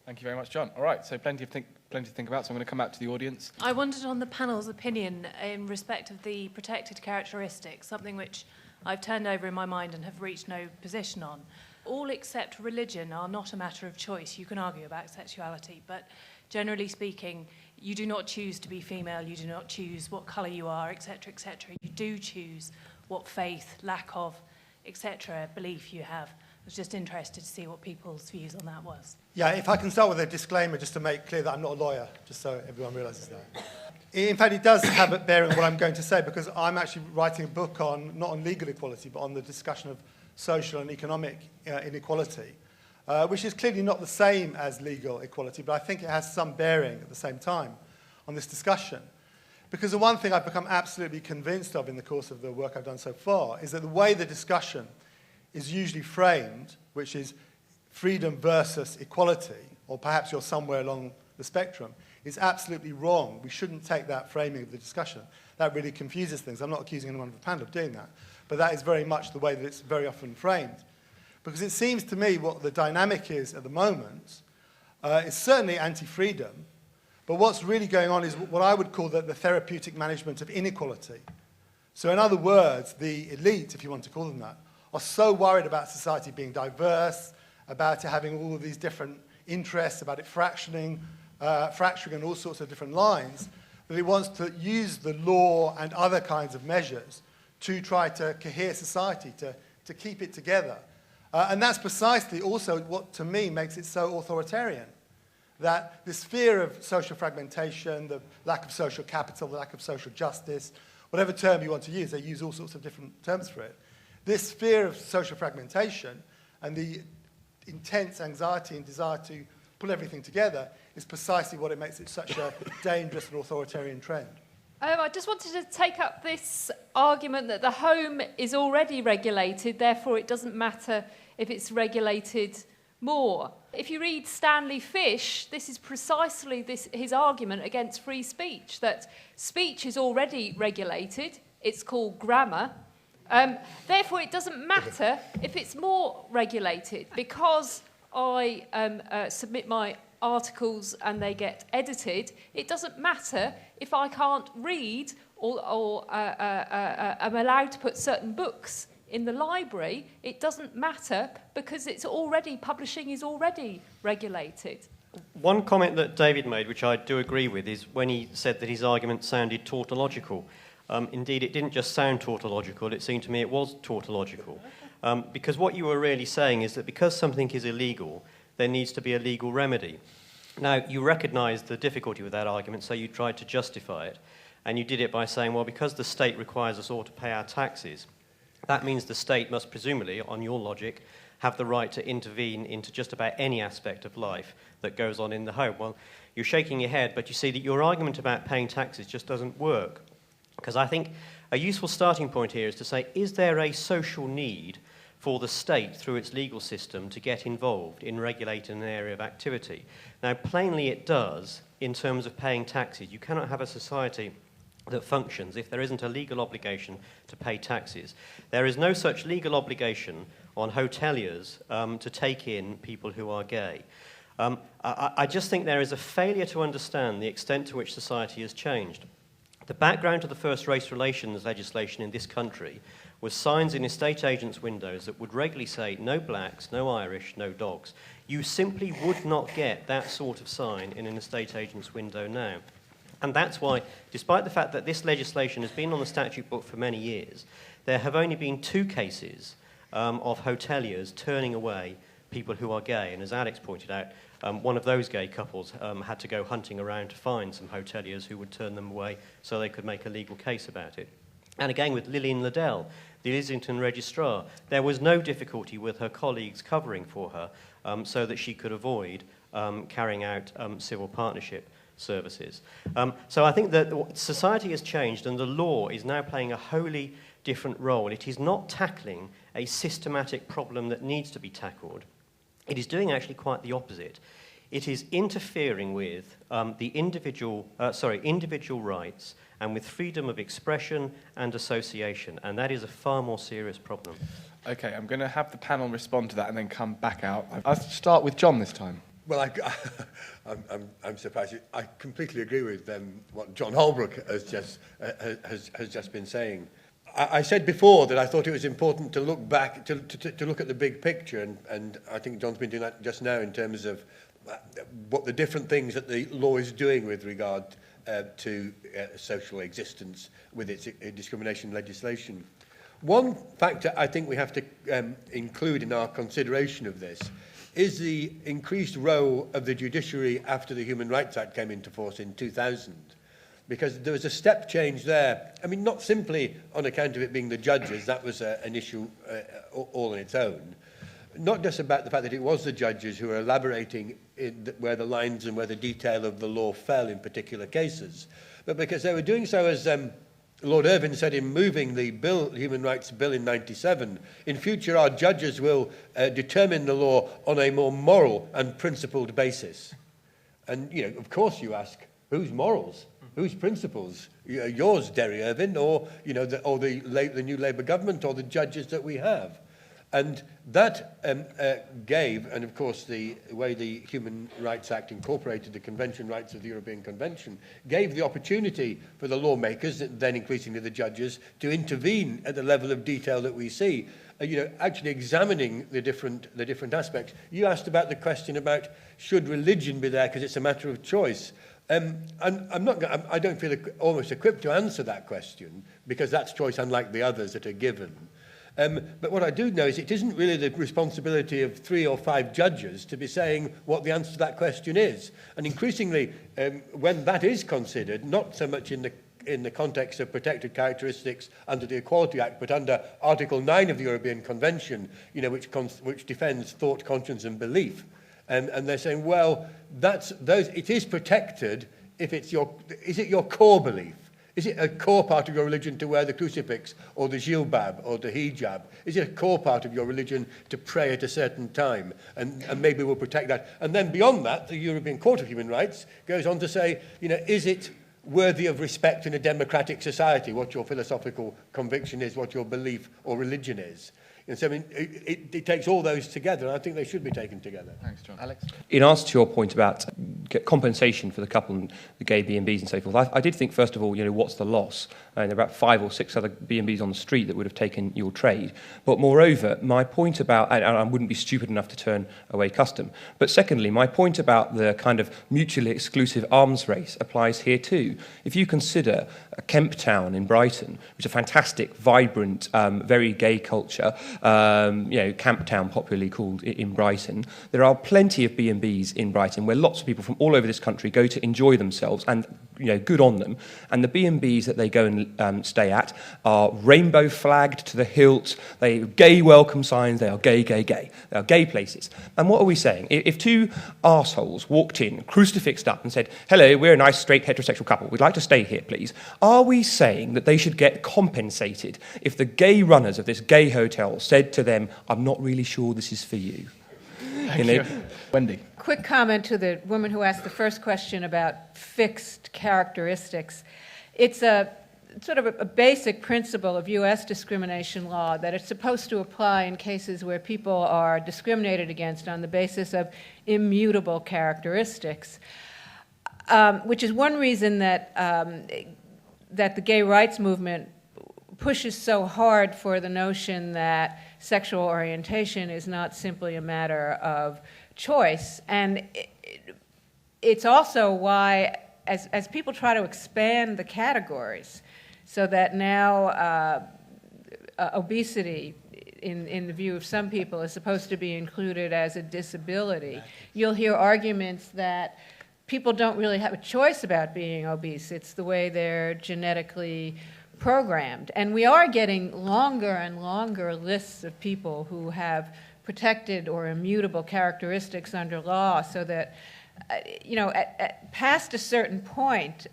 Thank you very much, John. All right, so plenty to think about, so I'm going to come back to the audience. I wondered on the panel's opinion in respect of the protected characteristics, something which I've turned over in my mind and have reached no position on. All except religion are not a matter of choice. You can argue about sexuality, but generally speaking, you do not choose to be female, you do not choose what colour you are, etc., etc. You do choose what faith, lack of, etc., belief you have. I was just interested to see what people's views on that was. Yeah, if I can start with a disclaimer just to make clear that I'm not a lawyer, just so everyone realises that. In fact, it does have a bearing on what I'm going to say, because I'm actually writing a book on, not on legal equality, but on the discussion of social and economic inequality. Which is clearly not the same as legal equality, but I think it has some bearing at the same time on this discussion. Because the one thing I've become absolutely convinced of in the course of the work I've done so far is that the way the discussion is usually framed, which is freedom versus equality, or perhaps you're somewhere along the spectrum, is absolutely wrong. We shouldn't take that framing of the discussion. That really confuses things. I'm not accusing anyone of the panel of doing that, but that is very much the way that it's very often framed. Because it seems to me what the dynamic is at the moment is certainly anti-freedom, but what's really going on is what I would call the therapeutic management of inequality. So in other words, the elite, if you want to call them that, are so worried about society being diverse, about it having all of these different interests, about it fracturing on all sorts of different lines, that it wants to use the law and other kinds of measures to try to cohere society, to keep it together. And that's precisely also what, to me, makes it so authoritarian. That this fear of social fragmentation, the lack of social capital, the lack of social justice, whatever term you want to use, they use all sorts of different terms for it. This fear of social fragmentation and the intense anxiety and desire to pull everything together is precisely what it makes it such a dangerous and authoritarian trend. I just wanted to take up this argument that the home is already regulated, therefore it doesn't matter if it's regulated more. If you read Stanley Fish, this is precisely his argument against free speech, that speech is already regulated, it's called grammar, therefore it doesn't matter if it's more regulated, because I submit my articles and they get edited, it doesn't matter if I can't read or am allowed to put certain books in the library. It doesn't matter because publishing is already regulated. One comment that David made, which I do agree with, is when he said that his argument sounded tautological. Indeed, it didn't just sound tautological, it seemed to me it was tautological. Because what you were really saying is that because something is illegal, there needs to be a legal remedy. Now, you recognise the difficulty with that argument, so you tried to justify it. And you did it by saying, well, because the state requires us all to pay our taxes, that means the state must presumably, on your logic, have the right to intervene into just about any aspect of life that goes on in the home. Well, you're shaking your head, but you see that your argument about paying taxes just doesn't work. Because I think a useful starting point here is to say, is there a social need for the state, through its legal system, to get involved in regulating an area of activity? Now, plainly it does in terms of paying taxes. You cannot have a society that functions if there isn't a legal obligation to pay taxes. There is no such legal obligation on hoteliers to take in people who are gay. I just think there is a failure to understand the extent to which society has changed. The background to the first race relations legislation in this country was signs in estate agents' windows that would regularly say, no blacks, no Irish, no dogs. You simply would not get that sort of sign in an estate agent's window now. And that's why, despite the fact that this legislation has been on the statute book for many years, there have only been 2 cases of hoteliers turning away people who are gay. And as Alex pointed out, one of those gay couples had to go hunting around to find some hoteliers who would turn them away so they could make a legal case about it. And again, with Lillian Liddell, the Islington registrar, there was no difficulty with her colleagues covering for her so that she could avoid carrying out civil partnership services. So I think that society has changed and the law is now playing a wholly different role. It is not tackling a systematic problem that needs to be tackled. It is doing actually quite the opposite. It is interfering with the individual rights and with freedom of expression and association, and that is a far more serious problem. Okay, I'm going to have the panel respond to that and then come back out. I'll start with John this time. Well, I'm surprised. I completely agree with what John Holbrook has just been saying. I said before that I thought it was important to look back, to look at the big picture, and I think John's been doing that just now in terms of what the different things that the law is doing with regard to social existence with its discrimination legislation. One factor I think we have to include in our consideration of this is the increased role of the judiciary after the Human Rights Act came into force in 2000. Because there was a step change there. I mean, not simply on account of it being the judges, that was an issue all on its own. Not just about the fact that it was the judges who were elaborating where the lines and where the detail of the law fell in particular cases, but because they were doing so, as Lord Irvine said in moving the Human Rights Bill in 97, in future our judges will determine the law on a more moral and principled basis. And, of course you ask, whose morals? Whose principles? Yours, Derry Irvine, or the new Labour government, or the judges that we have. And that gave, and of course the way the Human Rights Act incorporated the Convention rights of the European Convention, gave the opportunity for the lawmakers, then increasingly the judges, to intervene at the level of detail that we see, actually examining the different aspects. You asked about the question about should religion be there because it's a matter of choice. I don't feel almost equipped to answer that question because that's choice unlike the others that are given. But what I do know is it isn't really the responsibility of 3 or 5 judges to be saying what the answer to that question is. And increasingly, when that is considered, not so much in the context of protected characteristics under the Equality Act, but under Article 9 of the European Convention, which defends thought, conscience and belief. And they're saying, well, it is protected if is it your core belief? Is it a core part of your religion to wear the crucifix or the jilbab or the hijab? Is it a core part of your religion to pray at a certain time? And maybe we'll protect that. And then beyond that, the European Court of Human Rights goes on to say, is it worthy of respect in a democratic society, what your philosophical conviction is, what your belief or religion is? And so it takes all those together, and I think they should be taken together. Thanks, John. Alex? In answer to your point about compensation for the couple and the gay B&Bs and so forth, I did think, first of all, what's the loss? and there are about 5 or 6 other B&Bs on the street that would have taken your trade. But moreover, my point about, and I wouldn't be stupid enough to turn away custom, but secondly, my point about the kind of mutually exclusive arms race applies here too. If you consider Kemp Town in Brighton, which is a fantastic, vibrant, very gay culture, Camp Town popularly called in Brighton, there are plenty of B&Bs in Brighton where lots of people from all over this country go to enjoy themselves, and good on them. And the B&Bs that they go and stay at are rainbow flagged to the hilt. They have gay welcome signs. They are gay, gay, gay. They are gay places. And what are we saying? If 2 arseholes walked in, crucifixed up, and said, "Hello, we're a nice straight heterosexual couple. We'd like to stay here, please," are we saying that they should get compensated if the gay runners of this gay hotel said to them, "I'm not really sure this is for you"? Thank you. Wendy. Quick comment to the woman who asked the first question about fixed characteristics. It's a sort of a basic principle of U.S. discrimination law that it's supposed to apply in cases where people are discriminated against on the basis of immutable characteristics, which is one reason that the gay rights movement pushes so hard for the notion that sexual orientation is not simply a matter of choice. And it's also why, as people try to expand the categories, so that now obesity, in the view of some people, is supposed to be included as a disability, you'll hear arguments that people don't really have a choice about being obese. It's the way they're genetically programmed. And we are getting longer and longer lists of people who have protected or immutable characteristics under law, so that, past a certain point,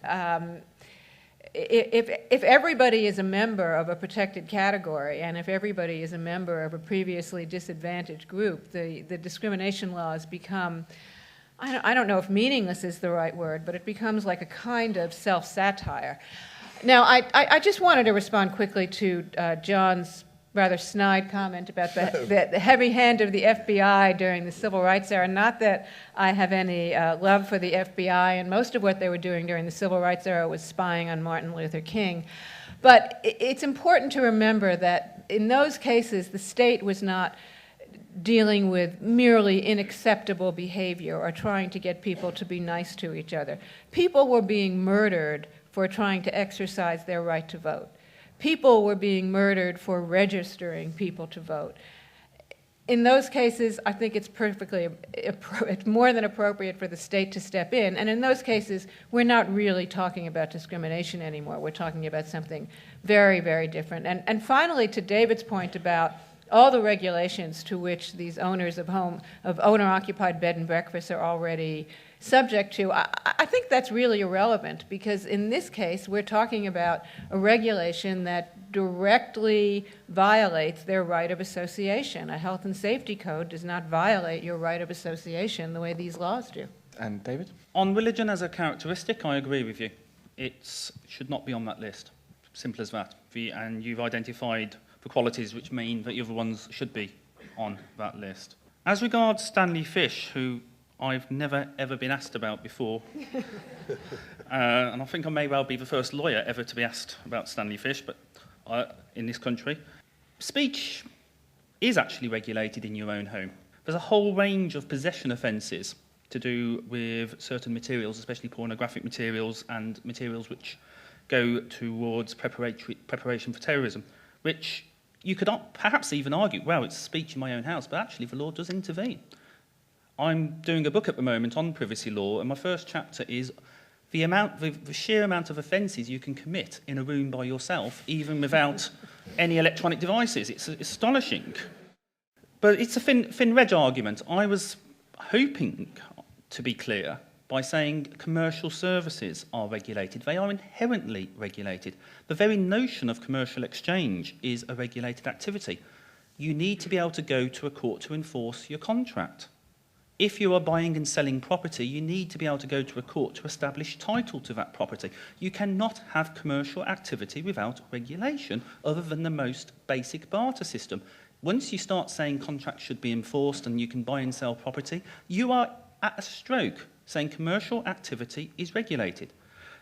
if everybody is a member of a protected category, and if everybody is a member of a previously disadvantaged group, the discrimination laws become, I don't know if meaningless is the right word, but it becomes like a kind of self-satire. Now, I just wanted to respond quickly to John's rather snide comment about the heavy hand of the FBI during the Civil Rights era. Not that I have any love for the FBI, and most of what they were doing during the Civil Rights era was spying on Martin Luther King. But it's important to remember that in those cases, the state was not dealing with merely unacceptable behavior or trying to get people to be nice to each other. People were being murdered for trying to exercise their right to vote. People were being murdered for registering people to vote. In those cases, I think it's it's more than appropriate for the state to step in. And in those cases, we're not really talking about discrimination anymore. We're talking about something very, very different. And finally, to David's point about all the regulations to which these owners of owner-occupied bed and breakfasts are already subject to, I think that's really irrelevant, because in this case, we're talking about a regulation that directly violates their right of association. A health and safety code does not violate your right of association the way these laws do. And David? On religion as a characteristic, I agree with you. It should not be on that list. Simple as that. And you've identified the qualities which mean that the other ones should be on that list. As regards Stanley Fish, who I've never, ever been asked about before, and I think I may well be the first lawyer ever to be asked about Stanley Fish, but in this country, speech is actually regulated in your own home. There's a whole range of possession offences to do with certain materials, especially pornographic materials and materials which go towards preparation for terrorism, which you could perhaps even argue, well, it's speech in my own house, but actually the law does intervene. I'm doing a book at the moment on privacy law, and my first chapter is the sheer amount of offences you can commit in a room by yourself, even without any electronic devices. It's astonishing. But it's a thin reg argument. I was hoping to be clear by saying commercial services are regulated. They are inherently regulated. The very notion of commercial exchange is a regulated activity. You need to be able to go to a court to enforce your contract. If you are buying and selling property, you need to be able to go to a court to establish title to that property. You cannot have commercial activity without regulation, other than the most basic barter system. Once you start saying contracts should be enforced and you can buy and sell property, you are at a stroke saying commercial activity is regulated.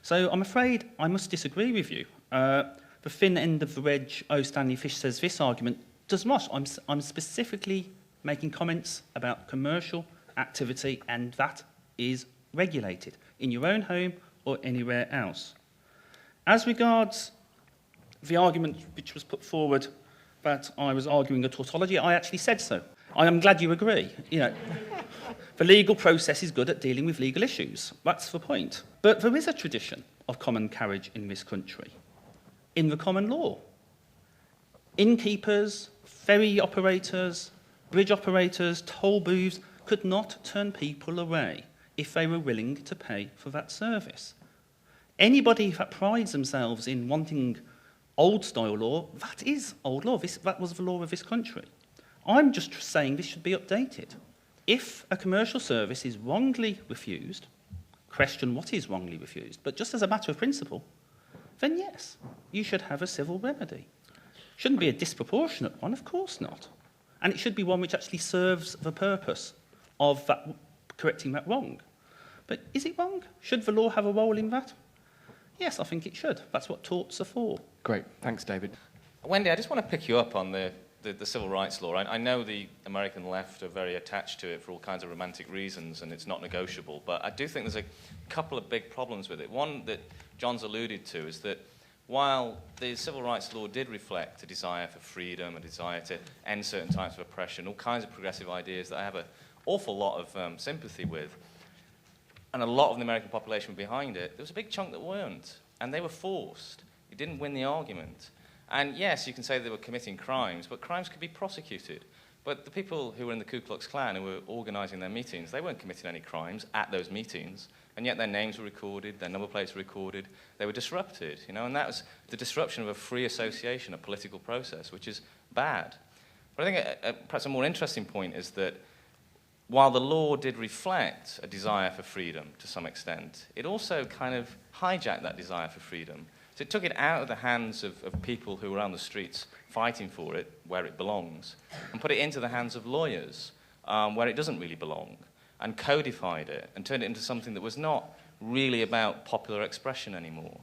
So I'm afraid I must disagree with you. The thin end of the wedge, Stanley Fish says this argument does not. I'm specifically making comments about commercial activity, and that is regulated in your own home or anywhere else. As regards the argument which was put forward that I was arguing a tautology, I actually said so. I am glad you agree. The legal process is good at dealing with legal issues. That's the point. But there is a tradition of common carriage in this country, in the common law. Innkeepers, ferry operators, bridge operators, toll booths could not turn people away if they were willing to pay for that service. Anybody that prides themselves in wanting old-style law, that is old law. That was the law of this country. I'm just saying this should be updated. If a commercial service is wrongly refused, question what is wrongly refused, but just as a matter of principle, then yes, you should have a civil remedy. Shouldn't be a disproportionate one, of course not. And it should be one which actually serves the purpose of that, correcting that wrong. But is it wrong? Should the law have a role in that? Yes, I think it should. That's what torts are for. Great. Thanks, David. Wendy, I just want to pick you up on the civil rights law. I know the American left are very attached to it for all kinds of romantic reasons, and it's not negotiable, but I do think there's a couple of big problems with it. One that John's alluded to is that while the civil rights law did reflect a desire for freedom, a desire to end certain types of oppression, all kinds of progressive ideas that I have an awful lot of sympathy with, and a lot of the American population were behind it, there was a big chunk that weren't, and they were forced. You didn't win the argument. And yes, you can say they were committing crimes, but crimes could be prosecuted. But the people who were in the Ku Klux Klan, who were organising their meetings, they weren't committing any crimes at those meetings, and yet their names were recorded, their number plates were recorded, they were disrupted, and that was the disruption of a free association, a political process, which is bad. But I think perhaps a more interesting point is that while the law did reflect a desire for freedom to some extent, it also kind of hijacked that desire for freedom. So it took it out of the hands of people who were on the streets fighting for it, where it belongs, and put it into the hands of lawyers, where it doesn't really belong, and codified it, and turned it into something that was not really about popular expression anymore.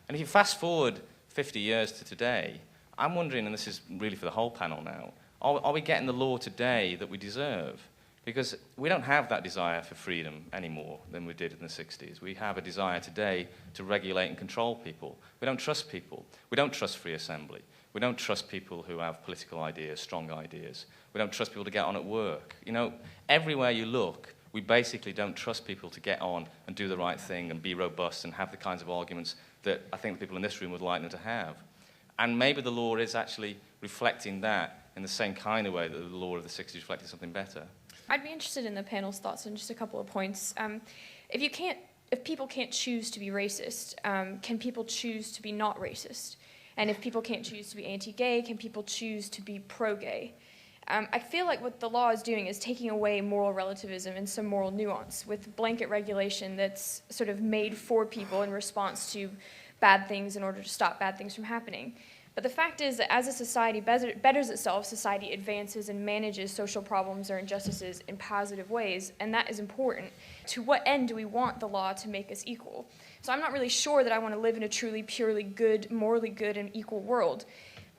And if you fast forward 50 years to today, I'm wondering, and this is really for the whole panel now, are we getting the law today that we deserve? Because we don't have that desire for freedom anymore than we did in the 60s. We have a desire today to regulate and control people. We don't trust people. We don't trust free assembly. We don't trust people who have political ideas, strong ideas. We don't trust people to get on at work. Everywhere you look, we basically don't trust people to get on and do the right thing and be robust and have the kinds of arguments that I think the people in this room would like them to have. And maybe the law is actually reflecting that in the same kind of way that the law of the 60s reflected something better. I'd be interested in the panel's thoughts on just a couple of points. If people can't choose to be racist, can people choose to be not racist? And if people can't choose to be anti-gay, can people choose to be pro-gay? I feel like what the law is doing is taking away moral relativism and some moral nuance with blanket regulation that's sort of made for people in response to bad things in order to stop bad things from happening. But the fact is that as a society betters itself, society advances and manages social problems or injustices in positive ways, and that is important. To what end do we want the law to make us equal? So I'm not really sure that I want to live in a truly, purely good, morally good and equal world.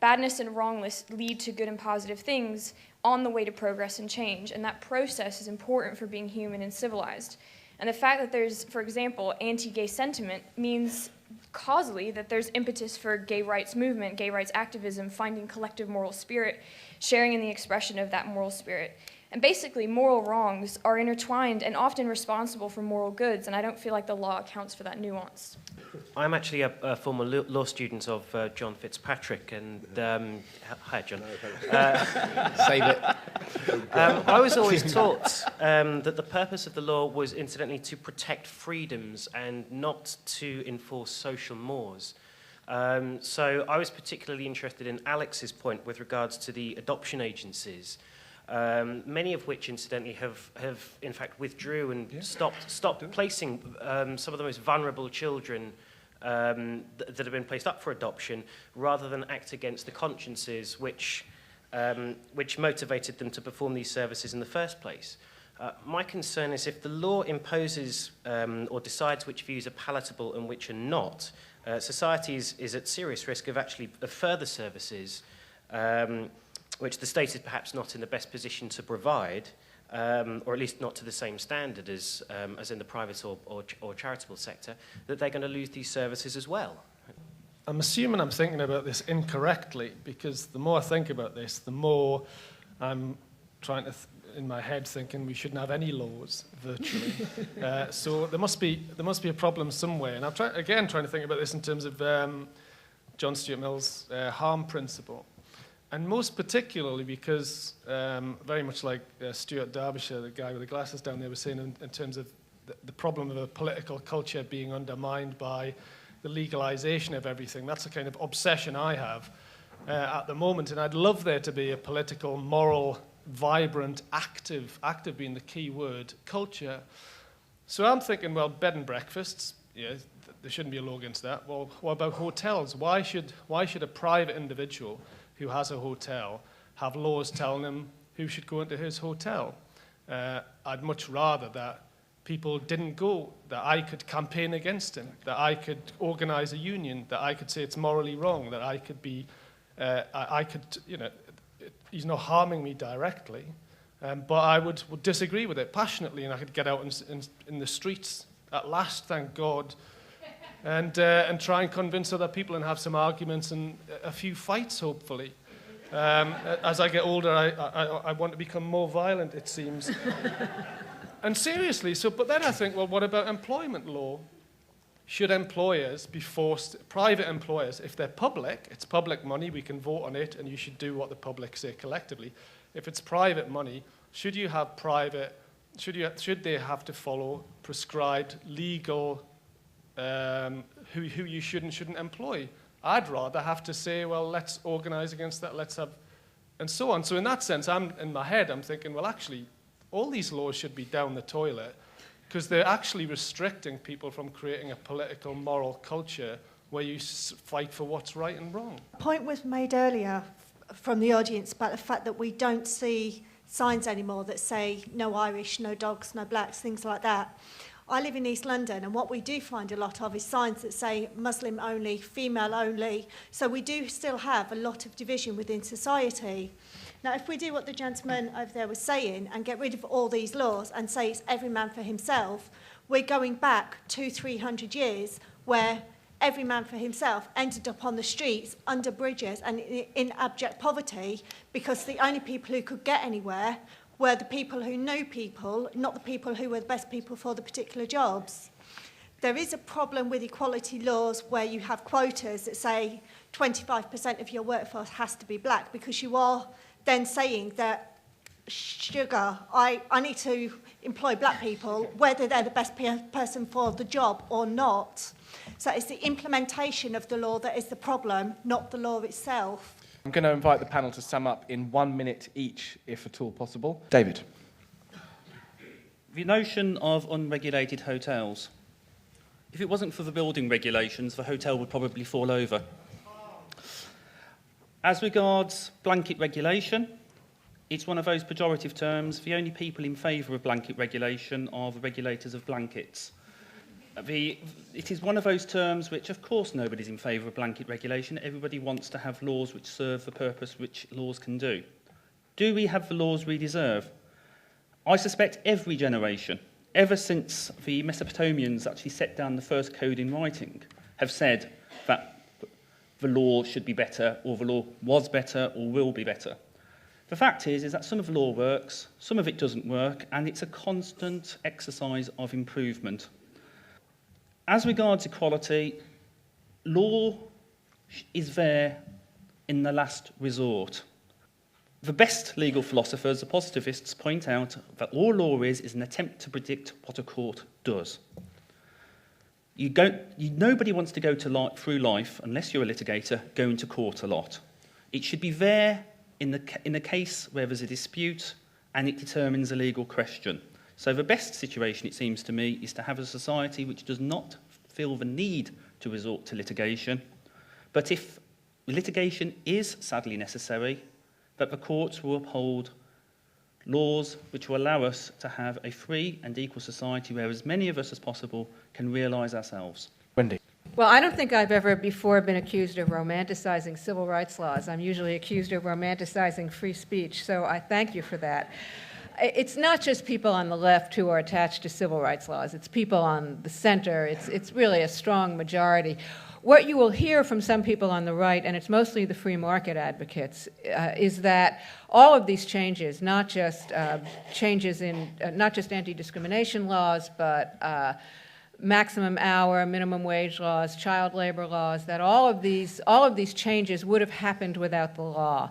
Badness and wrongness lead to good and positive things on the way to progress and change, and that process is important for being human and civilized. And the fact that there's, for example, anti-gay sentiment means causally that there's impetus for gay rights movement, gay rights activism, finding collective moral spirit, sharing in the expression of that moral spirit. And basically, moral wrongs are intertwined and often responsible for moral goods, and I don't feel like the law accounts for that nuance. I'm actually a former law student of John Fitzpatrick, and hi, John. Save it. I was always taught that the purpose of the law was, incidentally, to protect freedoms and not to enforce social mores. So I was particularly interested in Alex's point with regards to the adoption agencies. Many of which, incidentally, have in fact withdrew and stopped placing some of the most vulnerable children that have been placed up for adoption, rather than act against the consciences which motivated them to perform these services in the first place. My concern is if the law imposes or decides which views are palatable and which are not, society is at serious risk of further services which the state is perhaps not in the best position to provide, or at least not to the same standard as in the private or charitable sector, that they're going to lose these services as well. I'm assuming I'm thinking about this incorrectly, because the more I think about this, the more I'm trying to, in my head, thinking we shouldn't have any laws, virtually. So there must be a problem somewhere. And I'm trying to think about this in terms of John Stuart Mill's harm principle. And most particularly because, very much like Stuart Derbyshire, the guy with the glasses down there, was saying in terms of the problem of a political culture being undermined by the legalization of everything. That's a kind of obsession I have at the moment, and I'd love there to be a political, moral, vibrant, active being the key word, culture. So I'm thinking, well, bed and breakfasts, yeah, there shouldn't be a law against that. Well, what about hotels? Why should a private individual who has a hotel have laws telling him who should go into his hotel? I'd much rather that people didn't go, that I could campaign against him, that I could organize a union, that I could say it's morally wrong, that I could be, he's not harming me directly, but I would disagree with it passionately, and I could get out in the streets at last, thank God, and try and convince other people and have some arguments and a few fights, hopefully. As I get older, I want to become more violent, it seems. And seriously, but then I think, well, what about employment law? Should employers be forced, private employers, if they're public, it's public money, we can vote on it, and you should do what the public say collectively. If it's private money, should they have to follow prescribed legal who you shouldn't employ? I'd rather have to say, well, let's organize against that, let's have, and so on. So in that sense, in my head, I'm thinking, well, actually, all these laws should be down the toilet, because they're actually restricting people from creating a political, moral culture where you fight for what's right and wrong. A point was made earlier from the audience about the fact that we don't see signs anymore that say no Irish, no dogs, no blacks, things like that. I live in East London, and what we do find a lot of is signs that say Muslim only, female only. So we do still have a lot of division within society. Now, if we do what the gentleman over there was saying and get rid of all these laws and say it's every man for himself, we're going back 200-300 years where every man for himself ended up on the streets, under bridges, and in abject poverty, because the only people who could get anywhere were the people who knew people, not the people who were the best people for the particular jobs. There is a problem with equality laws where you have quotas that say 25% of your workforce has to be black, because you are then saying that, sugar, I need to employ black people, whether they're the best person for the job or not. So it's the implementation of the law that is the problem, not the law itself. I'm going to invite the panel to sum up in 1 minute each, if at all possible. David. The notion of unregulated hotels. If it wasn't for the building regulations, the hotel would probably fall over. As regards blanket regulation, it's one of those pejorative terms. The only people in favour of blanket regulation are the regulators of blankets. It is one of those terms which, of course, nobody's in favour of blanket regulation. Everybody wants to have laws which serve the purpose which laws can do. Do we have the laws we deserve? I suspect every generation, ever since the Mesopotamians actually set down the first code in writing, have said that the law should be better, or the law was better, or will be better. The fact is that some of the law works, some of it doesn't work, and it's a constant exercise of improvement. As regards equality, law is there in the last resort. The best legal philosophers, the positivists, point out that all law is an attempt to predict what a court does. Nobody wants to go through life, unless you're a litigator, going to court a lot. It should be there in the case where there's a dispute and it determines a legal question. So the best situation, it seems to me, is to have a society which does not feel the need to resort to litigation, but if litigation is sadly necessary, that the courts will uphold laws which will allow us to have a free and equal society where as many of us as possible can realise ourselves. Wendy. Well, I don't think I've ever before been accused of romanticizing civil rights laws. I'm usually accused of romanticizing free speech, so I thank you for that. It's not just people on the left who are attached to civil rights laws. It's people on the center. It's really a strong majority. What you will hear from some people on the right, and it's mostly the free market advocates, is that all of these changes, not just changes in not just anti-discrimination laws, but maximum hour, minimum wage laws, child labor laws, that all of these changes would have happened without the law.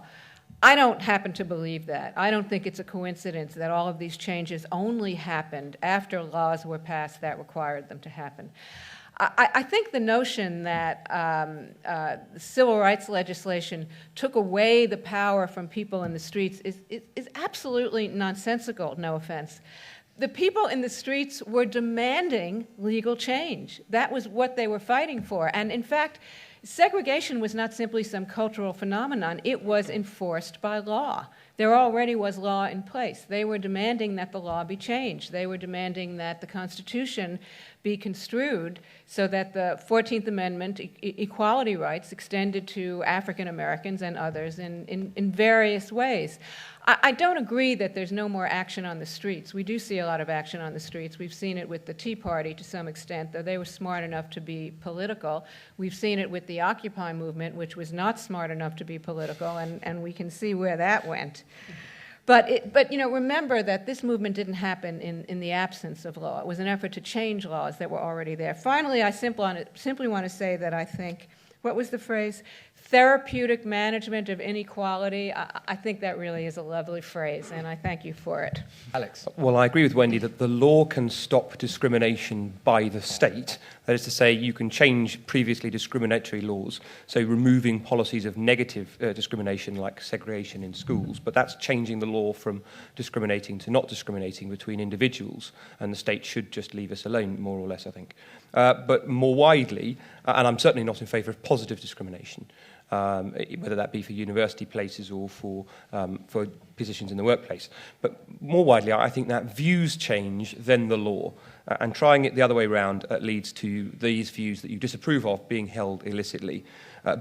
I don't happen to believe that. I don't think it's a coincidence that all of these changes only happened after laws were passed that required them to happen. I think the notion that civil rights legislation took away the power from people in the streets is absolutely nonsensical, no offense. The people in the streets were demanding legal change. That was what they were fighting for. And in fact, segregation was not simply some cultural phenomenon. It was enforced by law. There already was law in place. They were demanding that the law be changed. They were demanding that the Constitution be construed so that the 14th Amendment equality rights extended to African Americans and others in various ways. I don't agree that there's no more action on the streets. We do see a lot of action on the streets. We've seen it with the Tea Party to some extent, though they were smart enough to be political. We've seen it with the Occupy movement, which was not smart enough to be political, and we can see where that went. But you know, remember that this movement didn't happen in the absence of law. It was an effort to change laws that were already there. Finally, I simply want to say that I think, what was the phrase? Therapeutic management of inequality. I think that really is a lovely phrase, and I thank you for it. Alex? Well, I agree with Wendy that the law can stop discrimination by the state. That is to say, you can change previously discriminatory laws, so removing policies of negative discrimination like segregation in schools, but that's changing the law from discriminating to not discriminating between individuals, and the state should just leave us alone, more or less, I think. But more widely, and I'm certainly not in favour of positive discrimination, whether that be for university places or for positions in the workplace. But more widely, I think that views change, then the law. And trying it the other way around leads to these views that you disapprove of being held illicitly.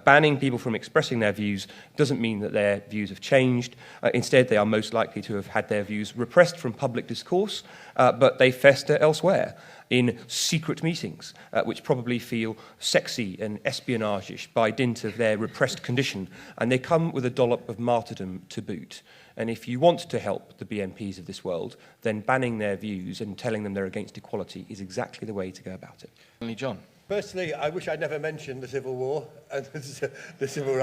Banning people from expressing their views doesn't mean that their views have changed. Instead, they are most likely to have had their views repressed from public discourse, but they fester elsewhere in secret meetings, which probably feel sexy and espionage-ish by dint of their repressed condition, and they come with a dollop of martyrdom to boot. And if you want to help the BNPs of this world, then banning their views and telling them they're against equality is exactly the way to go about it. Only John. Personally, I wish I'd never mentioned the Civil War, the Civil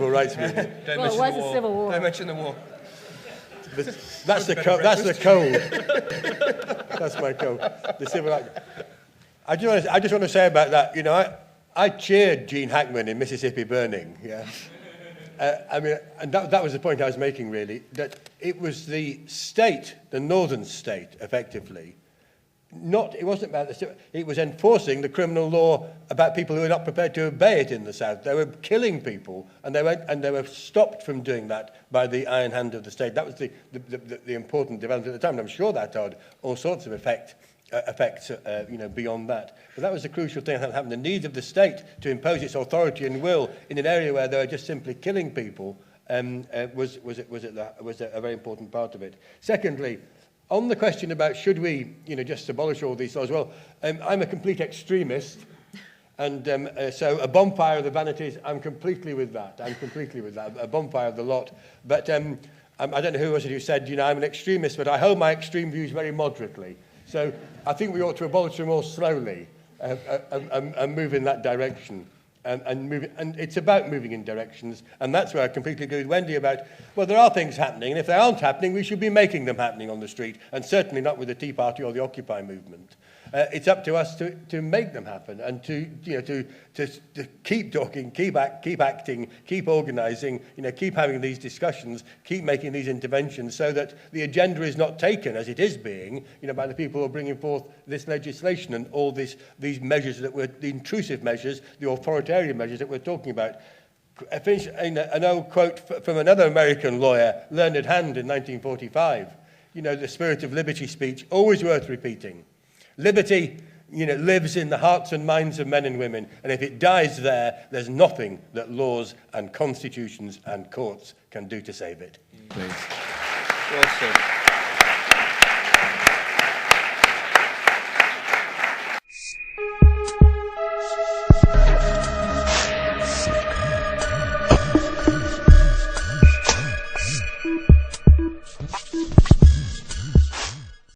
Rights Movement. Well, it was a civil war. Don't mention the war. That's the cold. That's my cold. The civil rights. I just want to say about that. You know, I cheered Gene Hackman in Mississippi Burning. Yeah. I mean, and that was the point I was making, really. That it was the state, the northern state, effectively. It wasn't about it was enforcing the criminal law about people who were not prepared to obey it in the South. They were killing people, and they were stopped from doing that by the iron hand of the state. That was the important development at the time, and I'm sure that had all sorts of effects beyond that. But that was the crucial thing that happened. The need of the state to impose its authority and will in an area where they were just simply killing people was a very important part of it. Secondly, on the question about should we, just abolish all these laws, well, I'm a complete extremist, and so a bonfire of the vanities, I'm completely with that. A bonfire of the lot. But I don't know who was it who said, I'm an extremist, but I hold my extreme views very moderately. So I think we ought to abolish them more slowly and move in that direction. And it's about moving in directions, and that's where I completely agree with Wendy about, well, there are things happening, and if they aren't happening, we should be making them happening on the street, and certainly not with the Tea Party or the Occupy movement. It's up to us to make them happen, and to keep talking, keep acting, keep organising, keep having these discussions, keep making these interventions, so that the agenda is not taken as it is being, by the people who are bringing forth this legislation and all these measures the intrusive measures, the authoritarian measures that we're talking about. I finish an old quote from another American lawyer, Learned Hand, in 1945. The spirit of liberty speech, always worth repeating. Liberty lives in the hearts and minds of men and women, and if it dies there, there's nothing that laws and constitutions and courts can do to save it. Please. Well said.